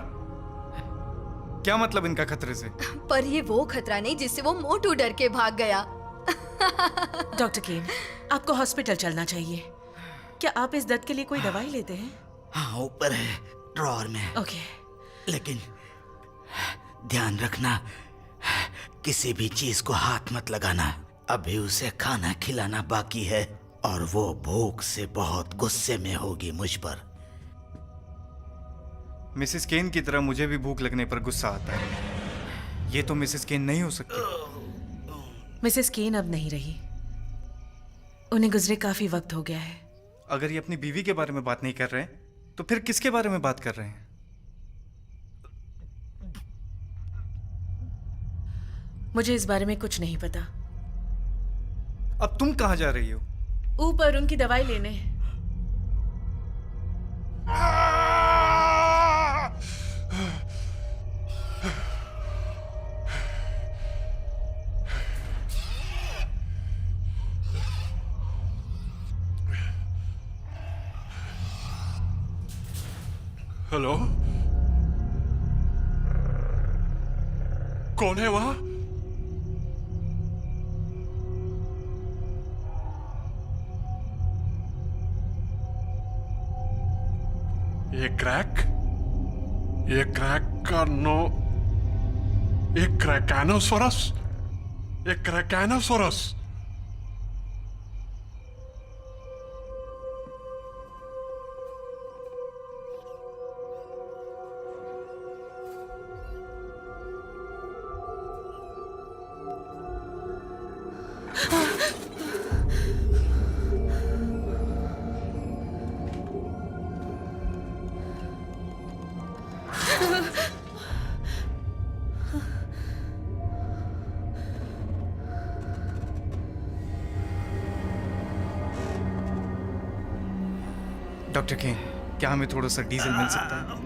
S5: क्या मतलब इनका खतरे से?
S9: पर ये वो खतरा नहीं जिससे वो मोटू डर के भाग गया।
S4: डॉक्टर कीन, आपको हॉस्पिटल चलना चाहिए। क्या आप इस दर्द के लिए कोई दवाई लेते हैं?
S1: हाँ, ऊपर है ड्रॉअर में।
S4: ओके।
S1: लेकिन ध्यान रखना, किसी भी चीज को हाथ मत लगाना। अभी उसे खाना खिलाना बाकी है और वो भूख से बहुत गुस्से में होगी मुझ पर।
S5: मिसेस केन की तरह मुझे भी भूख लगने पर गुस्सा आता है। ये तो मिसेस केन नहीं हो सकती।
S4: मिसेस केन अब नहीं रही, उन्हें गुजरे काफी वक्त हो गया है।
S5: अगर ये अपनी बीवी के बारे में बात नहीं कर रहे हैं, तो फिर किसके बारे में बात कर रहे हैं?
S4: मुझे इस बारे में कुछ नहीं पता।
S5: अब तुम कहाँ जा रही हो?
S4: ऊपर उनकी दवाई लेने।
S10: हेलो, कौन है वहां? ये क्रैक? ये क्रैकानोसोरस।
S5: डॉक्टर केन, क्या हमें थोड़ा सा डीजल मिल सकता है?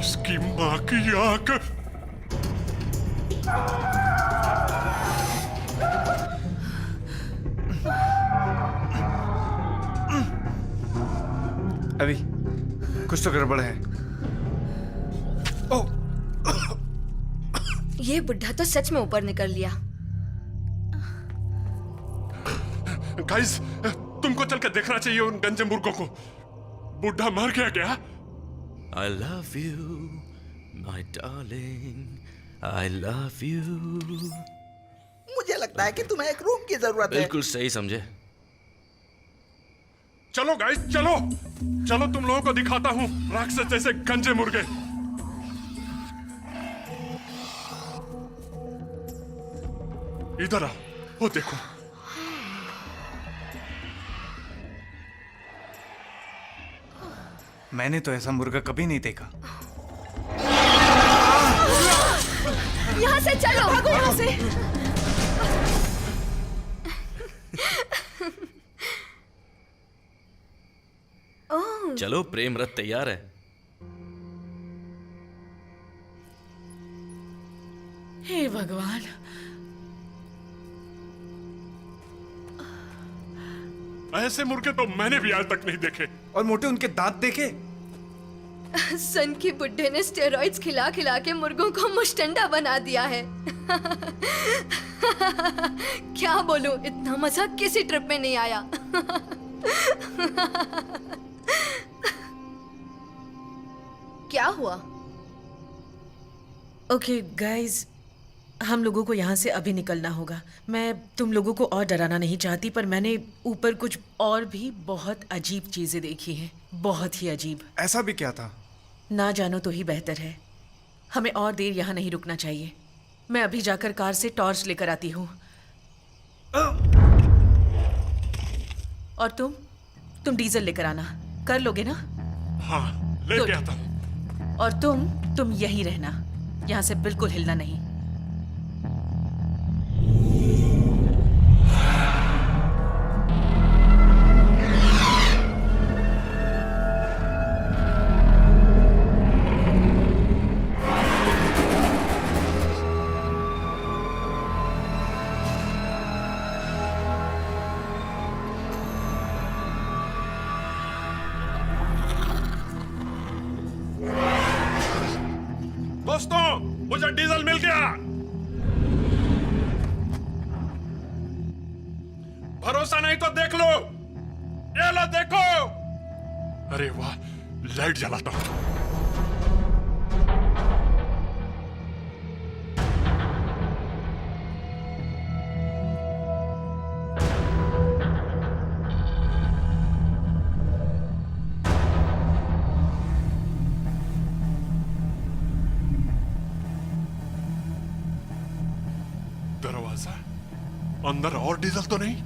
S5: इसकी मां की आंख। अभी कुछ तो गड़बड़ है।
S9: ये बुढ़ा तो सच में ऊपर निकल लिया।
S10: गाइस, तुमको चल के देखना चाहिए उन गंजे मुर्गों को। बुढ़ा मर गया क्या?
S7: I love you, my darling. I love you.
S8: मुझे लगता है कि तुम्हें एक रूम की जरूरत है।
S7: बिल्कुल सही समझे।
S10: चलो गाइस, चलो चलो, तुम लोगों को दिखाता हूँ राक्षस जैसे गंजे मुर्गे। इधर आओ, वो देखो।
S5: मैंने तो ऐसा मुर्गा कभी नहीं देखा।
S9: यहाँ से चलो, भागो यहाँ से। ओह,
S7: चलो, प्रेम रथ तैयार है।
S4: हे भगवान,
S10: ऐसे मुर्गे तो मैंने भी आज तक नहीं देखे।
S5: और मोटे उनके दांत देखे।
S9: सन की बुड्ढे ने स्टेरॉइड्स खिला खिला के मुर्गों को मुश्तंडा बना दिया है। क्या बोलूं, इतना मजा किसी ट्रिप में नहीं आया। क्या हुआ?
S4: ओके गाइज, हम लोगों को यहाँ से अभी निकलना होगा। मैं तुम लोगों को और डराना नहीं चाहती, पर मैंने ऊपर कुछ और भी बहुत अजीब चीजें देखी हैं। बहुत ही अजीब।
S5: ऐसा भी क्या था?
S4: ना जानो तो ही बेहतर है। हमें और देर यहाँ नहीं रुकना चाहिए। मैं अभी जाकर कार से टॉर्च लेकर आती हूँ। और तुम डीजल लेकर आना। कर लोगे ना?
S10: हाँ, लेके आता हूँ।
S4: और तुम यहीं रहना, यहाँ से बिल्कुल हिलना नहीं।
S10: दोस्तों, मुझे डीजल मिल गया। भरोसा नहीं तो देख लो। ये लो, देखो। अरे वाह, लाइट जलाता हूं। दरवाजा, अंदर और डीजल तो नहीं?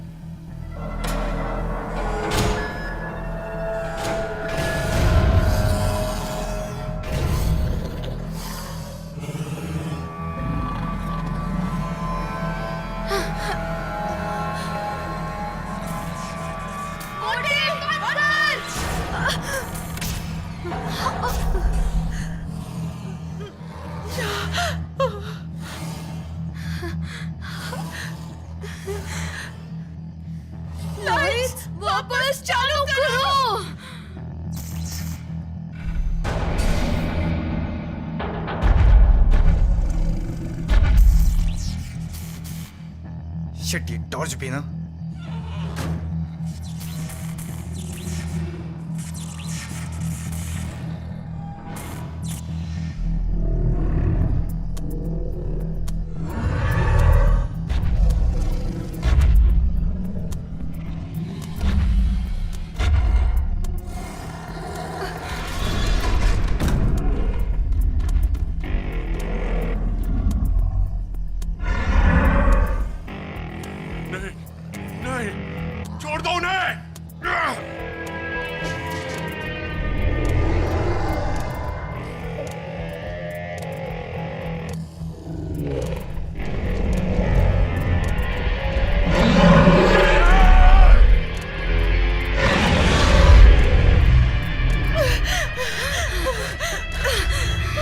S9: लाइट्स वापस चालू करो।
S5: शिट, ये टॉर्च भी ना।
S10: नहीं, छोड़ दो उन्हें।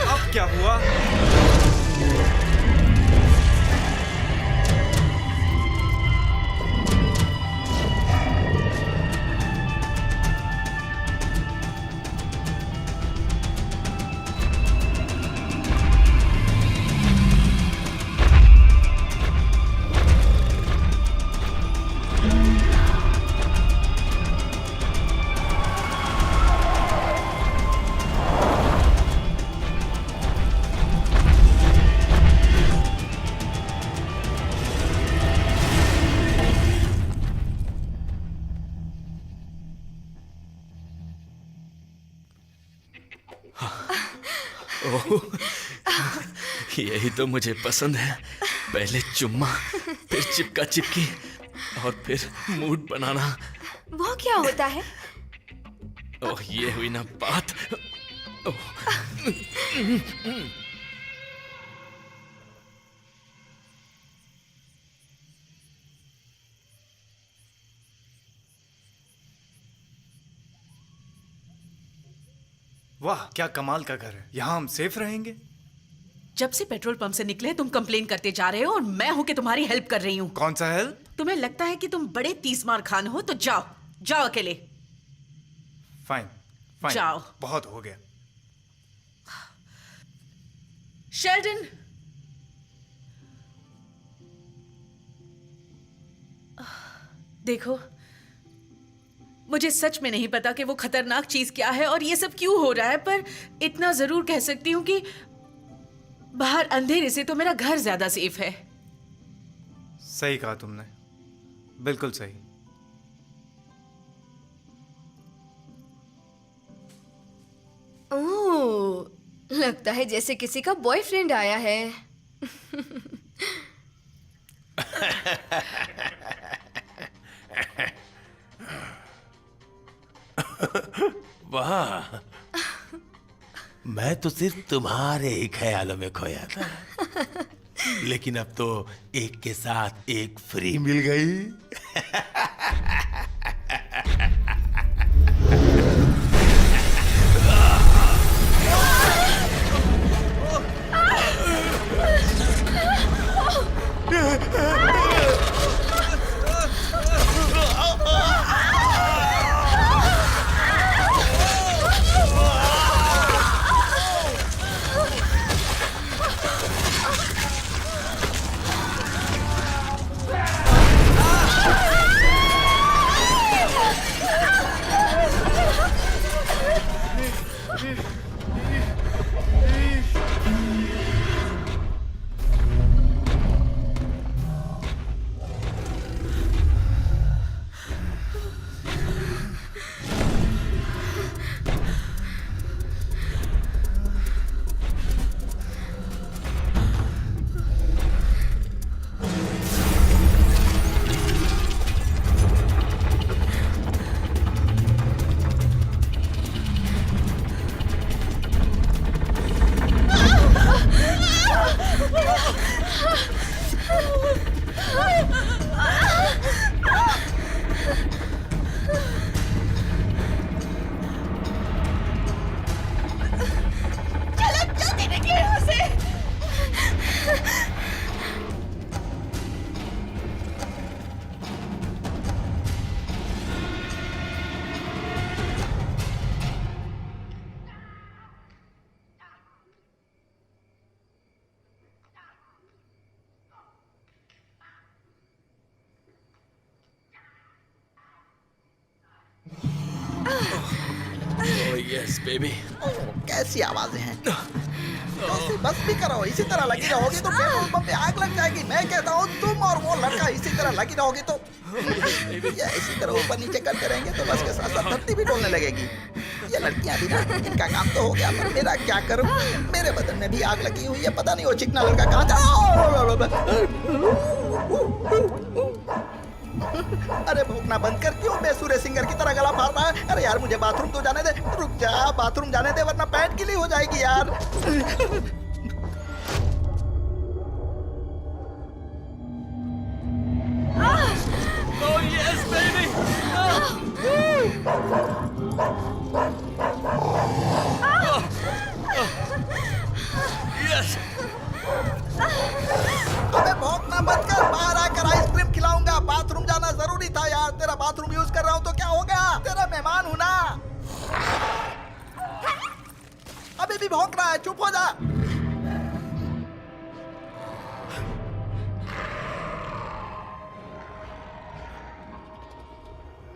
S5: अब क्या हुआ?
S7: यही तो मुझे पसंद है। पहले चुम्मा, फिर चिपका चिपकी और फिर मूड बनाना।
S9: वो क्या होता है?
S7: ओह, ये हुई ना बात। ओह।
S5: वाह, क्या कमाल का घर है। यहाँ हम सेफ रहेंगे।
S4: जब से पेट्रोल पंप से निकले तुम कंप्लेन करते जा रहे हो और मैं हूं कि तुम्हारी हेल्प कर रही हूँ।
S5: कौन सा हेल्प?
S4: तुम्हें लगता है कि तुम बड़े तीसमार खान हो तो जाओ जाओ अकेले।
S5: फाइन फाइन,
S4: जाओ।
S5: बहुत हो गया।
S4: शेल्डन, देखो, मुझे सच में नहीं पता कि वो खतरनाक चीज क्या है और ये सब क्यों हो रहा है, पर इतना जरूर कह सकती हूँ कि बाहर अंधेरे से तो मेरा घर ज्यादा सेफ है।
S5: सही कहा तुमने, बिल्कुल सही।
S9: ओह, लगता है जैसे किसी का बॉयफ्रेंड आया है।
S3: वाह, मैं तो सिर्फ तुम्हारे ही ख्यालों में खोया था, लेकिन अब तो एक के साथ एक फ्री मिल गई।
S7: बेबी।
S8: कैसी आवाजें हैं। तो बस भी करो, इसी तरह लगी रहोगी तो पेट्रोल पंप पे आग लग जाएगी। मैं कहता हूँ तुम और वो लड़का इसी तरह लगी रहोगी तो या इसी तरह ऊपर नीचे करते रहेंगे तो बस के साथ साथ धरती भी डोलने लगेगी। ये लड़कियां भी ना, इनका काम तो हो गया, पर मेरा क्या करूं? मेरे बदन में भी आग लगी हुई है, पता नहीं वो चिकना लड़का कहाँ जा। अरे भौंकना बंद कर, क्यों बेसुरे सिंगर की तरह गला फाड़ रहा है? अरे यार मुझे बाथरूम तो जाने दे। रुक जा, बाथरूम जाने दे वरना पैंट गीली हो जाएगी यार।
S7: Oh yes, baby! Yes!
S8: अबे भौंकना बंद कर, बाहर आकर आइसक्रीम खिलाऊंगा। बाथरूम जाना जरूरी था यार, तेरा बाथरूम यूज कर रहा हूँ तो क्या हो गया? तेरा मेहमान हूं ना। अभी भी भौंक रहा है, चुप हो जा।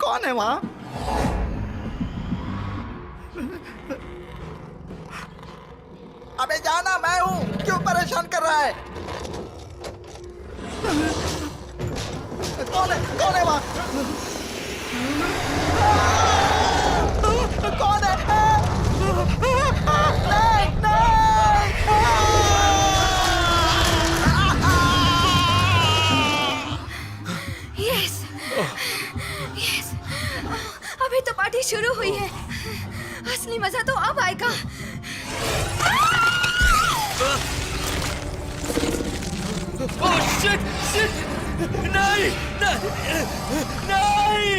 S8: कौन है वहां? अबे जाना, मैं हूं, क्यों परेशान कर रहा है? कौन है? कौन है वहां? कौन है? नहीं, नहीं।
S9: यस यस, अभी तो पार्टी शुरू हुई है, असली मजा तो अब आएगा।
S7: Oh shit! Shit! नहीं! नहीं!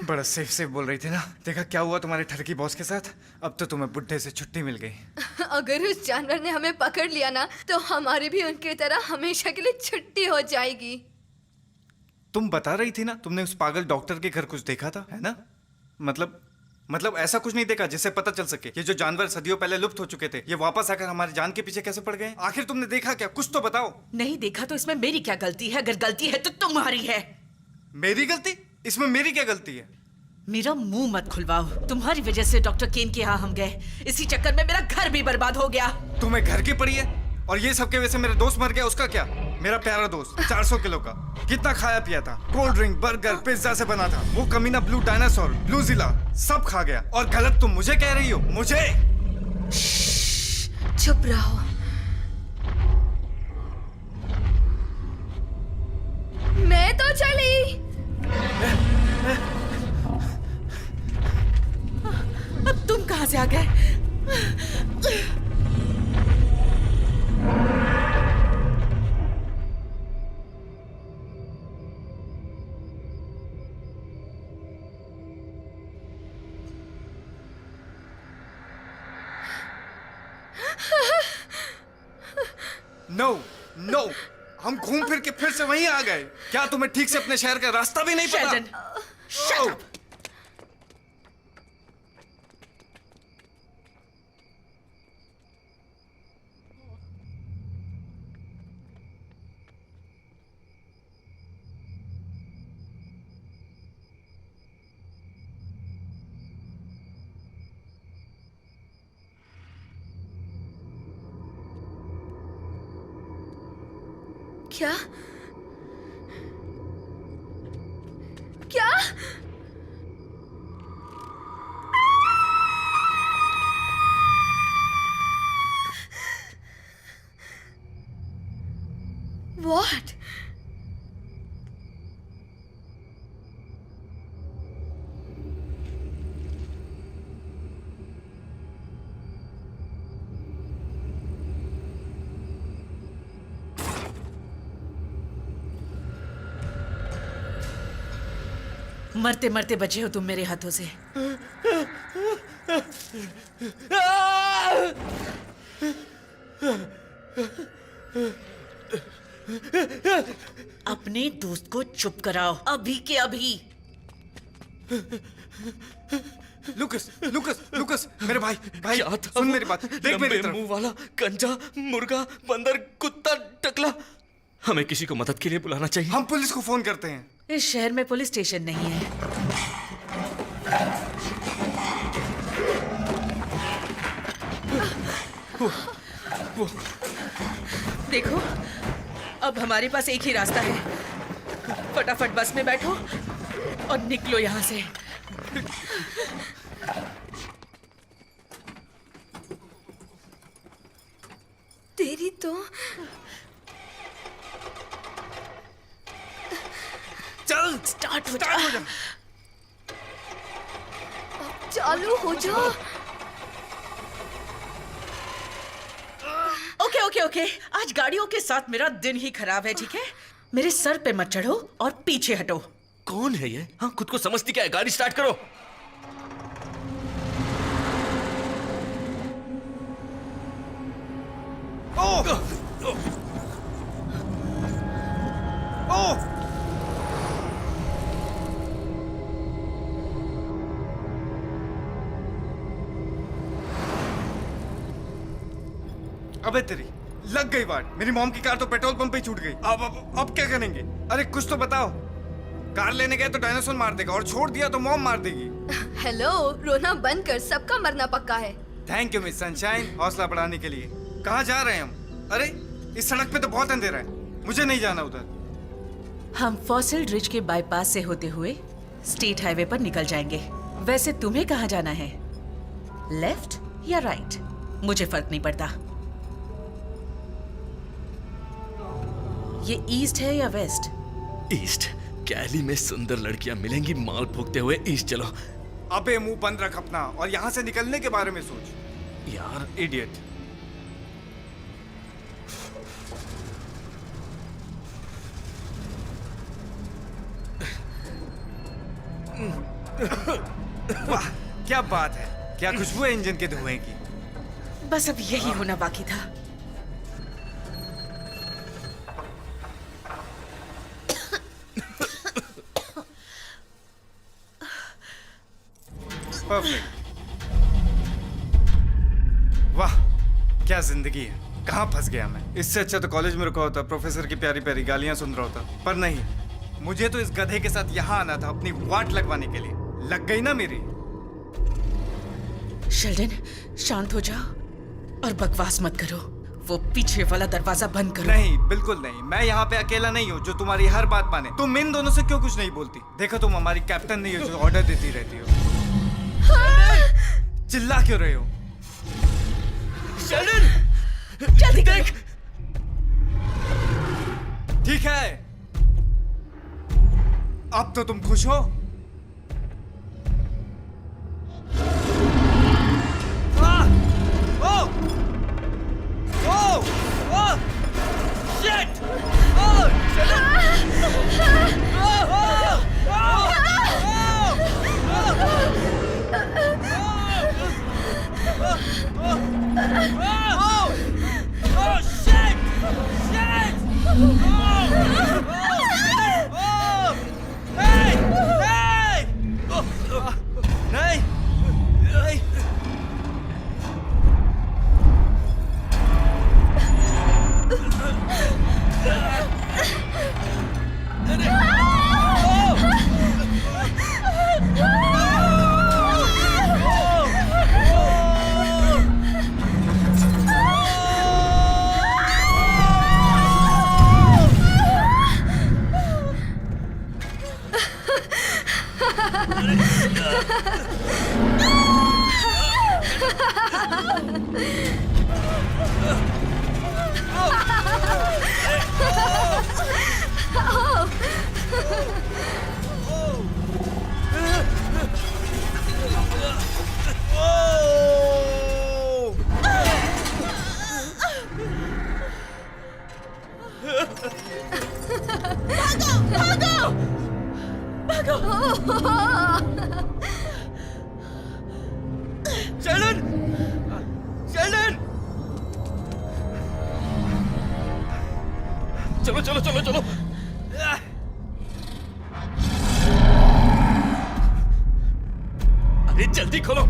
S5: बड़ा सेफ सेफ बोल रही थी ना। देखा क्या हुआ तुम्हारे ठरकी बॉस के साथ? अब तो तुम्हें बुड्ढे से छुट्टी मिल गई।
S9: अगर उस जानवर ने हमें पकड़ लिया ना तो हमारी भी उनकी तरह हमेशा के लिए छुट्टी हो जाएगी।
S5: तुम बता रही थी ना तुमने उस पागल डॉक्टर के घर कुछ देखा था, है ना? मतलब ऐसा कुछ नहीं देखा जिससे पता चल सके ये जो जानवर सदियों पहले लुप्त हो चुके थे ये वापस आकर हमारी जान के पीछे कैसे पड़ गए? आखिर तुमने देखा क्या? कुछ तो बताओ।
S4: नहीं देखा तो इसमें मेरी क्या गलती है? अगर गलती है तो तुम्हारी है।
S5: मेरी गलती? इसमें मेरी क्या गलती है?
S4: मेरा मुंह मत खुलवाओ। तुम्हारी वजह से डॉक्टर केन के यहाँ हम गए, इसी चक्कर में मेरा घर भी बर्बाद हो गया।
S5: तुम्हें घर की पड़ी है? और ये सब के वजह से मेरा दोस्त मर गया, उसका क्या? मेरा प्यारा दोस्त 400 किलो का, कितना खाया पिया था, कोल्ड ड्रिंक, बर्गर, पिज्जा से बना था। वो कमीना ब्लू डायनासोर, ब्लू जिला सब खा गया। और गलत तुम मुझे कह रही हो? मुझे?
S9: चुप रहो। मैं तो चली।
S4: अब तुम कहाँ से आ गए?
S5: नो नो, हम घूम फिर के फिर से वहीं आ गए। क्या तुम्हें ठीक से अपने शहर का रास्ता भी नहीं पता?
S4: Sheldon, shut up.
S9: क्या? क्या? What?
S4: मरते मरते बचे हो तुम मेरे हाथों से। अपने दोस्त को चुप कराओ अभी के अभी।
S5: लुकस, लुकस, लुकस, मेरे भाई, भाई,
S7: क्या था
S5: सुन
S7: वो?
S5: मेरी बात, देख मेरी
S7: लंबे
S5: तरफ।
S7: मुंह वाला गंजा, मुर्गा, बंदर, कुत्ता, टकला। हमें किसी को मदद के लिए बुलाना चाहिए।
S5: हम पुलिस को फोन करते हैं।
S4: इस शहर में पुलिस स्टेशन नहीं है। देखो, अब हमारे पास एक ही रास्ता है। फटाफट बस में बैठो और निकलो यहाँ से।
S9: तेरी तो
S5: चल,
S4: स्टार्ट हो
S5: स्टार्ट हो
S4: जा।
S5: जा।
S9: चालू हो जा।
S4: ओके ओके ओके, आज गाड़ियों के साथ मेरा दिन ही खराब है, ठीक है? मेरे सर पे मत चढ़ो और पीछे हटो।
S7: कौन है ये? हाँ, खुद को समझती क्या है? गाड़ी स्टार्ट करो।
S5: ओह! ओह! अबे तेरी लग गई बात। मेरी मॉम की कार तो पेट्रोल पंप पे ही छूट गई। अब क्या करेंगे? अरे कुछ तो बताओ। कार लेने गए तो डायनासोर मार देगा और छोड़ दिया तो मॉम मार देगी।
S9: हेलो, रोना बंद कर, सबका मरना पक्का है।
S5: थैंक यू मिस सनशाइन, हौसला बढ़ाने के लिए। कहाँ जा रहे हैं हम? अरे इस सड़क पे तो बहुत अंधेरा है, मुझे नहीं जाना उधर।
S4: हम फॉसिल रिज के बाईपास से होते हुए स्टेट हाईवे पर निकल जाएंगे। वैसे तुम्हें कहाँ जाना है? लेफ्ट या राइट? मुझे फर्क नहीं पड़ता। ये ईस्ट है या वेस्ट?
S7: ईस्ट। कैली में सुंदर लड़कियां मिलेंगी माल फूकते हुए। ईस्ट चलो।
S5: अबे मुंह बंद रख अपना और यहाँ से निकलने के बारे में सोच।
S7: यार
S5: इडियट। वाह, क्या बात है। क्या खुशबू है इंजन के धुएं की।
S4: बस अब यही होना बाकी था।
S5: परफेक्ट। वाह, क्या जिंदगी है। कहाँ फंस गया मैं। इससे अच्छा तो कॉलेज में रुका होता, प्रोफेसर की प्यारी प्यारी गालियां सुन रहा होता। पर नहीं, मुझे तो इस गधे के साथ यहाँ आना था अपनी वाट लगवाने के लिए। लग गई ना मेरी।
S4: शेल्डन, शांत हो जाओ और बकवास मत करो। वो पीछे वाला दरवाजा बंद करो।
S5: नहीं, बिल्कुल नहीं। मैं यहाँ पे अकेला नहीं हूँ जो तुम्हारी हर बात माने। तुम इन दोनों से क्यों कुछ नहीं बोलती? देखो, तुम हमारी कैप्टन नहीं हो जो ऑर्डर देती रहती हो। चिल्ला क्यों रहे हो?
S7: शेल्डन,
S4: जल्दी देख।
S5: ठीक है, अब तो तुम खुश हो?
S7: चलो चलो चलो चलो। अरे जल्दी खोलो।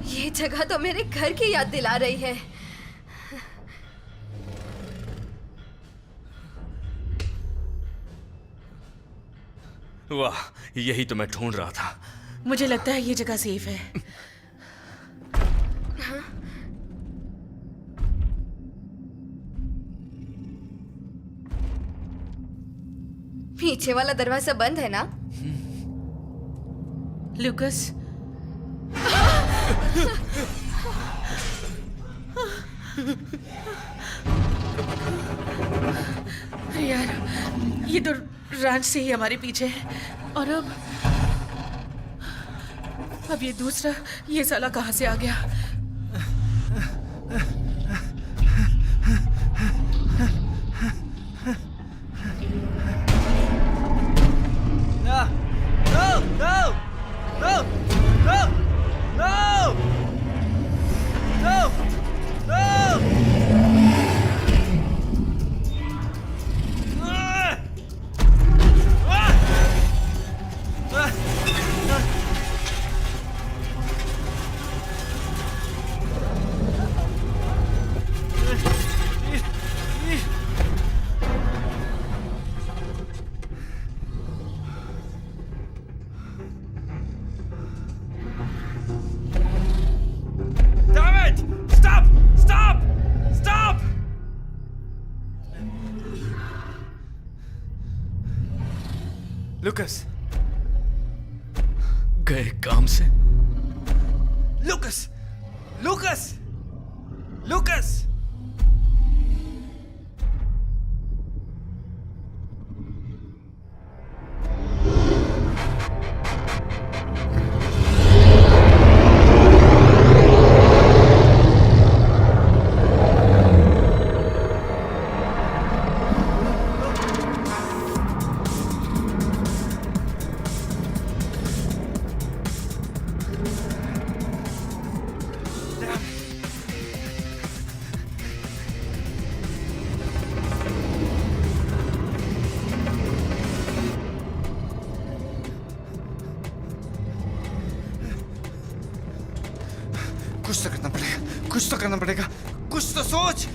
S9: ये जगह तो मेरे घर की याद दिला रही है।
S7: वाह, यही तो मैं ढूंढ रहा था।
S4: मुझे लगता है ये जगह सेफ है।
S9: पीछे वाला दरवाजा बंद है ना?
S4: लूकस, यार, ये तो रांच से ही हमारे पीछे है। और अब ये दूसरा, ये साला कहाँ से आ गया?
S5: लुकस
S7: गए काम से।
S5: लुकस लुकस लुकस कुछ तो करना पड़ेगा, कुछ तो करना पड़ेगा, कुछ तो सोच।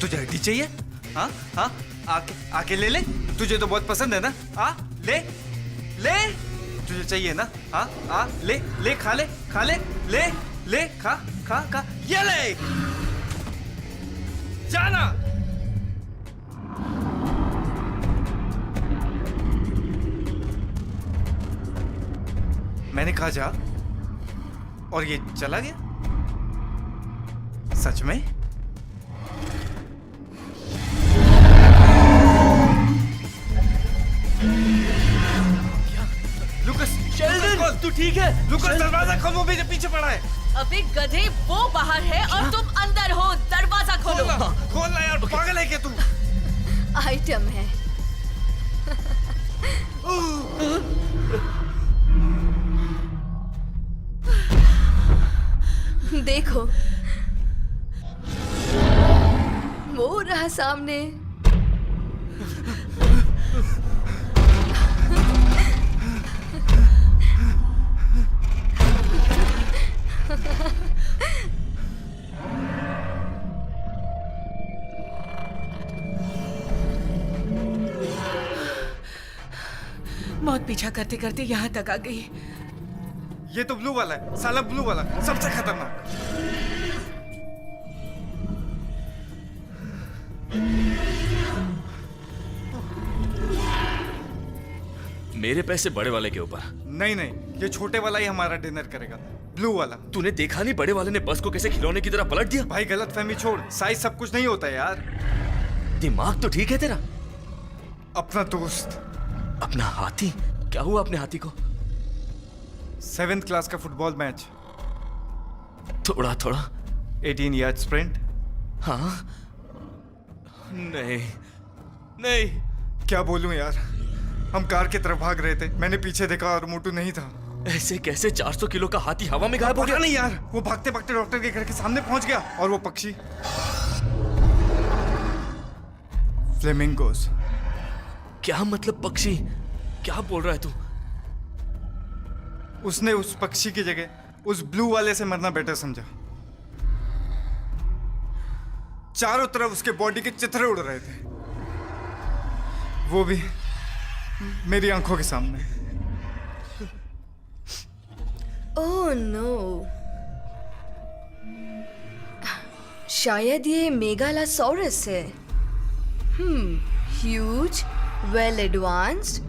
S5: तुझे आईडी चाहिए? हाँ हाँ, आके आके ले ले। तुझे तो बहुत पसंद है ना? आ ले ले, तुझे चाहिए ना? आ ले ले, खा ले खा ले, ले ले खा खा खा, ये ले जाना। मैंने कहा जा और ये चला गया। सच में? लुकस, शेल्डन, तू ठीक है? लुकस, दरवाजा खोल, वो मेरे पीछे पड़ा है।
S4: अबे गधे, वो बाहर है और तुम अंदर हो। दरवाजा खोलो।
S5: खोलना यार, पागल है क्या तू?
S9: आइटम है। देखो, वो रहा सामने।
S4: मौत पीछा करते करते यहाँ तक आ गई।
S5: ये तो ब्लू वाला है, साला ब्लू वाला सबसे खतरनाक।
S7: मेरे पैसे बड़े वाले के ऊपर।
S5: नहीं नहीं, ये छोटे वाला ही हमारा डिनर करेगा, ब्लू वाला।
S7: तूने देखा नहीं बड़े वाले ने बस को कैसे खिलौने की तरह पलट दिया?
S5: भाई गलत फहमी छोड़, साइज सब कुछ नहीं होता यार।
S7: दिमाग तो ठीक है तेरा।
S5: अपना दोस्त,
S7: अपना हाथी? क्या हुआ अपने हाथी को?
S5: 7th क्लास का फुटबॉल मैच,
S7: थोड़ा थोड़ा
S5: 18 यार्ड स्प्रिंट।
S7: हाँ? नहीं नहीं,
S5: क्या बोलूं यार, हम कार की तरफ भाग रहे थे, मैंने पीछे देखा और मोटू नहीं था।
S7: ऐसे कैसे 400 किलो का हाथी हवा में गायब हो गया?
S5: नहीं यार, वो भागते भागते डॉक्टर के घर के सामने पहुंच गया और वो पक्षी फ्लेमिंगोस।
S7: क्या मतलब पक्षी? क्या बोल रहा है तू?
S5: उसने उस पक्षी की जगह उस ब्लू वाले से मरना बेटर समझा। चारों तरफ उसके बॉडी के चित्रे उड़ रहे थे, वो भी मेरी आंखों के सामने।
S9: ओह नो, शायद ये मेगालोसॉरस है। Huge, well advanced,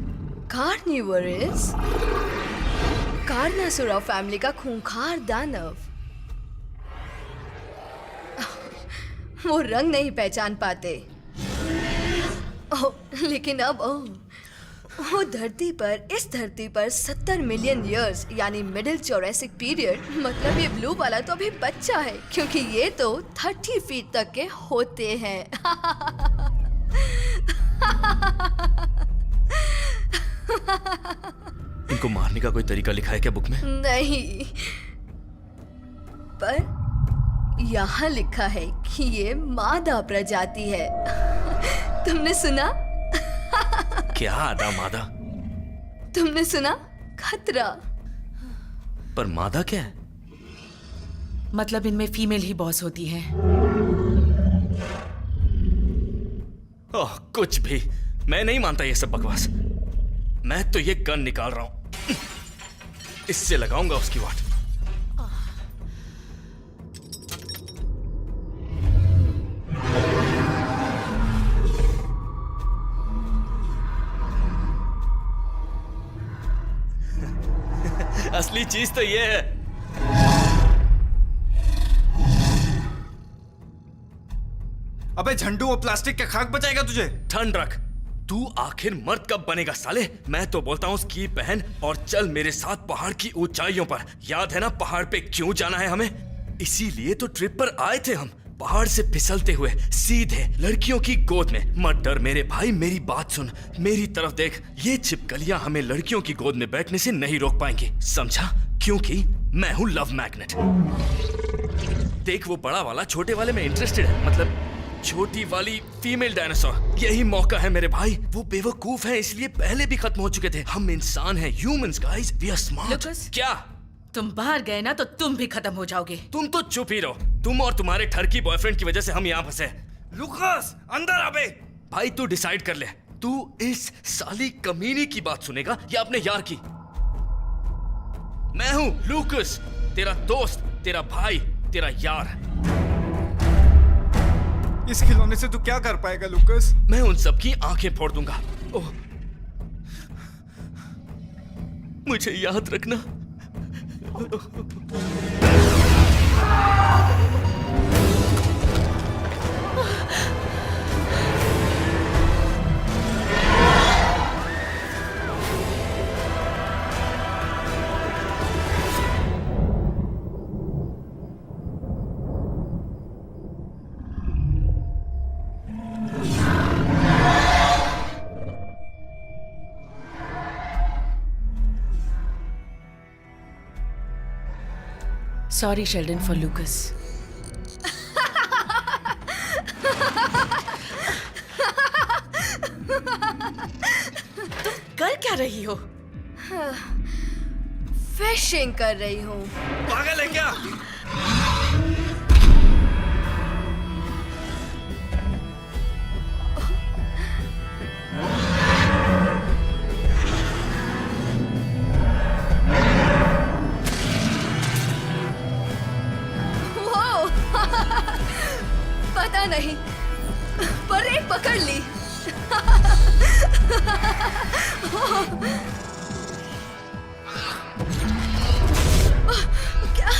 S9: carnivorous, carnosauria family का खूंखार दानव। वो रंग नहीं पहचान पाते। ओह, लेकिन अब वो धरती पर, इस धरती पर 70 मिलियन ईयर्स यानी मिडिल जोरासिक पीरियड, मतलब ये ब्लू वाला तो अभी बच्चा है, क्योंकि ये तो 30 फीट तक के होते हैं।
S7: इनको मारने का कोई तरीका लिखा है क्या बुक में?
S9: नहीं, पर यहाँ लिखा है कि ये मादा प्रजाति है। तुमने सुना?
S7: क्या आदा मादा?
S9: तुमने सुना? खतरा।
S7: पर मादा क्या है?
S4: मतलब इनमें फीमेल ही बॉस होती है।
S7: ओह, कुछ भी। मैं नहीं मानता ये सब बकवास। मैं तो ये गन निकाल रहा हूं, इससे लगाऊंगा उसकी वाट। असली चीज तो ये है।
S5: अबे झंडू, वो प्लास्टिक क्या खाक बचाएगा तुझे?
S7: ठंड रख। तू आखिर मर्द कब बनेगा साले? मैं तो बोलता हूँ स्की पहन और चल मेरे साथ पहाड़ की ऊंचाइयों पर। याद है ना पहाड़ पे क्यों जाना है हमें? इसीलिए तो ट्रिप पर आए थे हम। पहाड़ से फिसलते हुए सीधे लड़कियों की गोद में। मत डर मेरे भाई, मेरी बात सुन, मेरी तरफ देख। ये छिपकलियां हमें लड़कियों की गोद में बैठने से नहीं रोक पाएंगी, समझा? क्योंकि मैं हूँ लव मैग्नेट। देख, वो बड़ा वाला छोटे वाले में इंटरेस्टेड है, मतलब छोटी वाली फीमेल डायनासोर। यही मौका है मेरे भाई। वो बेवकूफ है, इसलिए पहले भी खत्म हो चुके थे। हम इंसान हैं, humans guys, we are smart.
S4: Lucas,
S7: क्या
S4: तुम बाहर गए ना तो तुम भी खत्म हो जाओगे।
S7: तुम तो चुप ही रहो। तुम और तुम्हारे ठरकी बॉयफ्रेंड की वजह से हम यहाँ फंसे।
S5: लुकास, अंदर आ बे।
S7: भाई तू डिसाइड कर ले, तू इस साली कमीनी की बात सुनेगा या अपने यार की? मैं हूं लूकस, तेरा दोस्त, तेरा भाई, तेरा यार।
S5: इस खिलौने से तू क्या कर पाएगा लूकस?
S7: मैं उन सबकी आंखें फोड़ दूंगा। ओह, मुझे याद रखना।
S4: Sorry, Sheldon, for Lucas. तुम कर क्या रही हो?
S9: फिशिंग कर रही हूँ।
S7: पागल है क्या?
S9: पता नहीं, पर एक पकड़ ली। क्या?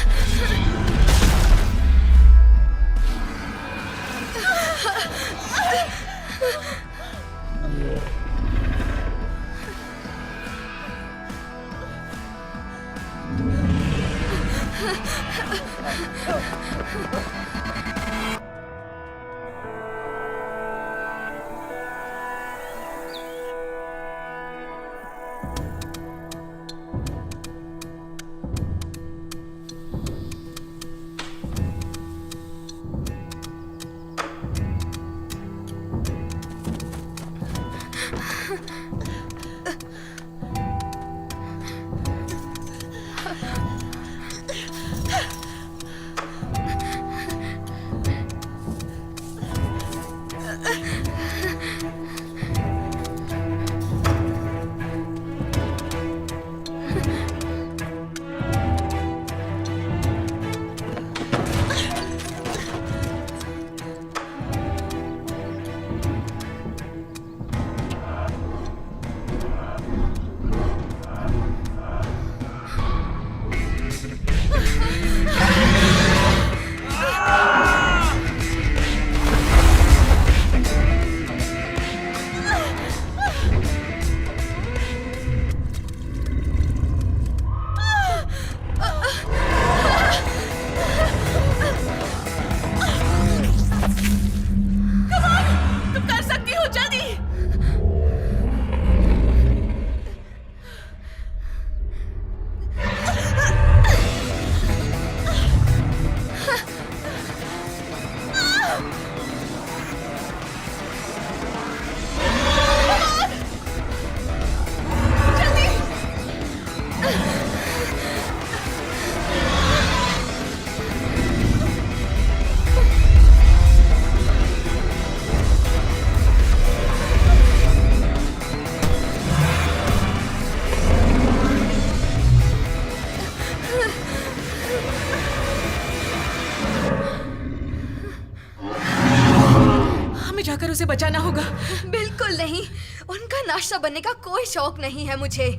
S4: जाकर उसे बचाना होगा।
S9: बिल्कुल नहीं, उनका नाश्ता बनने का कोई शौक नहीं है मुझे।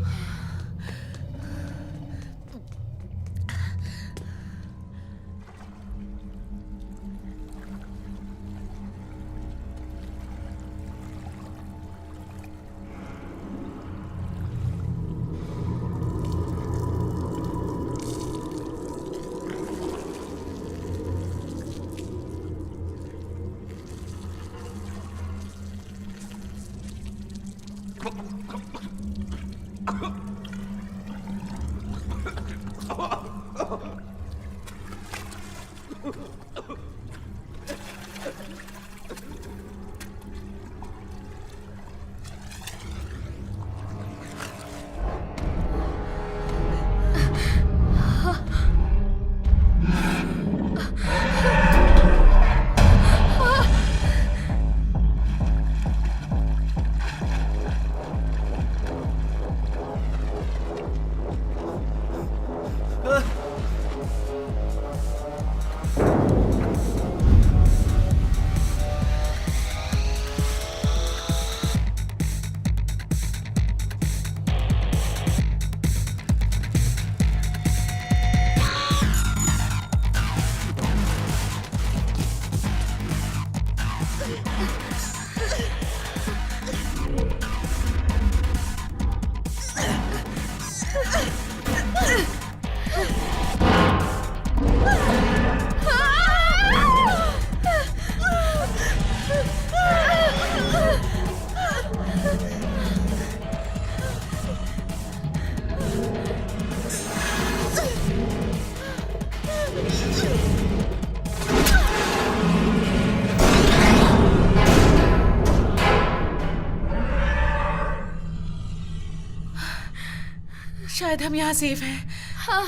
S4: शायद हम यहाँ सेफ हैं।
S9: हाँ।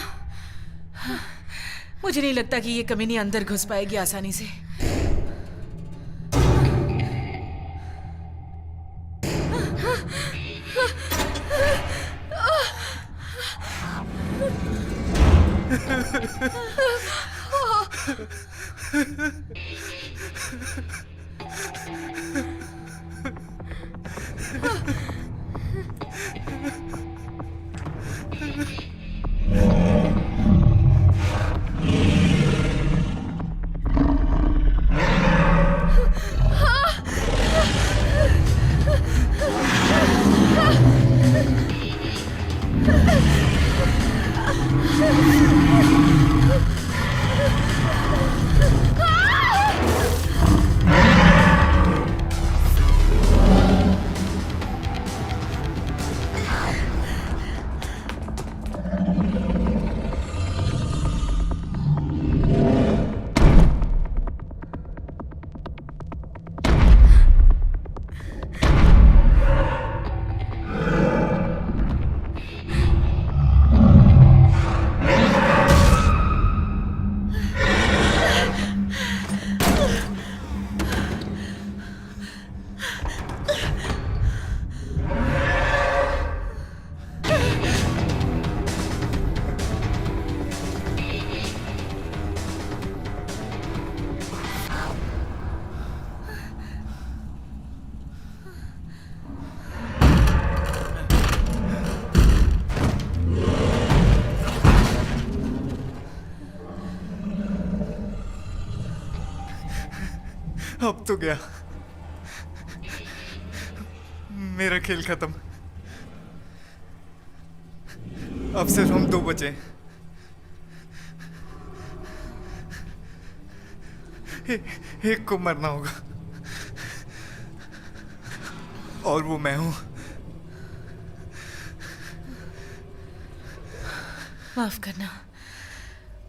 S4: मुझे नहीं लगता कि ये कमीनी अंदर घुस पाएगी आसानी से।
S5: अब तो गया, मेरा खेल खत्म। अब सिर्फ हम दो बचे। एक को मरना होगा और वो मैं हूं।
S4: माफ करना,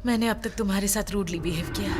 S4: मैंने अब तक तुम्हारे साथ रूडली बिहेव किया।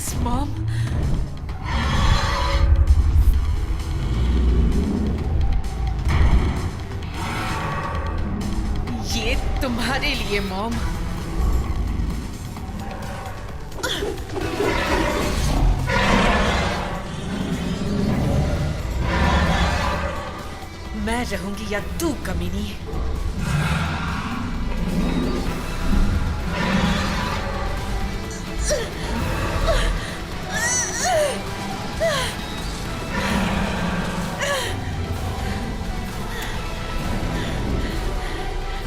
S4: Please mom. ये तुम्हारे लिए मॉम। मैं रहूंगी या तू कमीनी?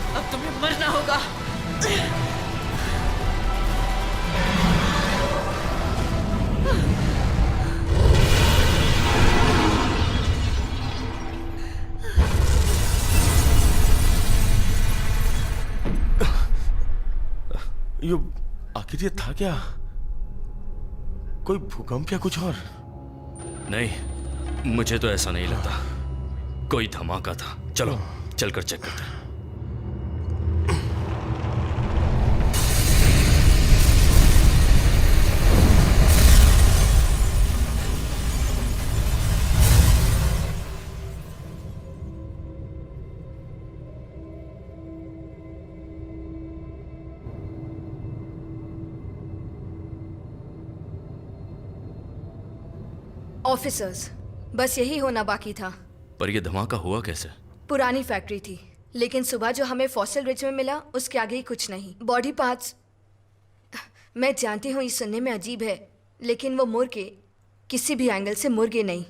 S4: अब तुम्हें मरना होगा।
S3: ये आखिर ये था क्या? कोई भूकंप या कुछ और?
S7: नहीं, मुझे तो ऐसा नहीं लगता। कोई धमाका था। चलो चलकर चेक करते हैं।
S9: ऑफिसर्स, बस यही होना बाकी था।
S7: पर यह धमाका हुआ कैसे?
S9: पुरानी फैक्ट्री थी, लेकिन सुबह जो हमें फॉसिल रिच में मिला उसके आगे ही कुछ नहीं। बॉडी पार्ट्स, मैं जानती हूँ ये सुनने में अजीब है, लेकिन वो मुर्गे किसी भी एंगल से मुर्गे नहीं।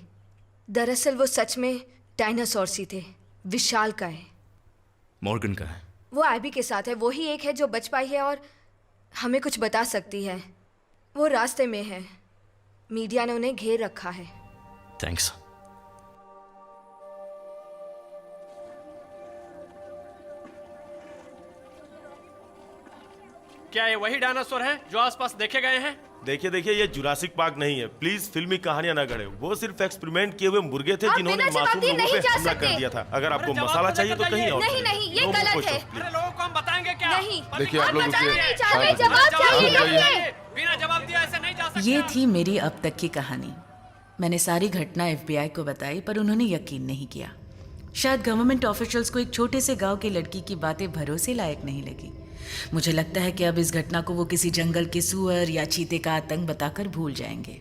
S9: दरअसल वो सच में डायनासोर सी थे, विशालकाय।
S7: मॉर्गन का है?
S9: वो एबी के साथ है, वो ही एक है जो बच पाई है और हमें कुछ बता सकती है। वो रास्ते में है, मीडिया ने उन्हें घेर रखा है।
S7: थैंक्स।
S2: क्या ये वही डायनासोर हैं जो आसपास देखे गए हैं?
S3: देखिए देखिए, ये जुरासिक पार्क नहीं है। प्लीज फिल्मी कहानियां ना गढ़े। वो सिर्फ एक्सपेरिमेंट किए हुए मुर्गे थे जिन्होंने मासूम लोगों पे हमला कर दिया था। अगर आपको मसाला चाहिए तो कहीं और।
S9: नहीं नहीं, ये गलत है।
S2: अरे लोगों को हम बताएंगे क्या?
S9: नहीं,
S11: देखिए आप लोग
S9: जवाब चाहिए।
S2: बिना जवाब दिया ऐसे नहीं जा सकते।
S4: ये थी मेरी अब तक की कहानी। मैंने सारी घटना FBI को बताई, पर उन्होंने यकीन नहीं किया। शायद गवर्नमेंट ऑफिशियल्स को एक छोटे से गांव की लड़की की बातें भरोसे लायक नहीं लगी। मुझे लगता है कि अब इस घटना को वो किसी जंगल के सुअर या चीते का आतंक बताकर भूल जाएंगे।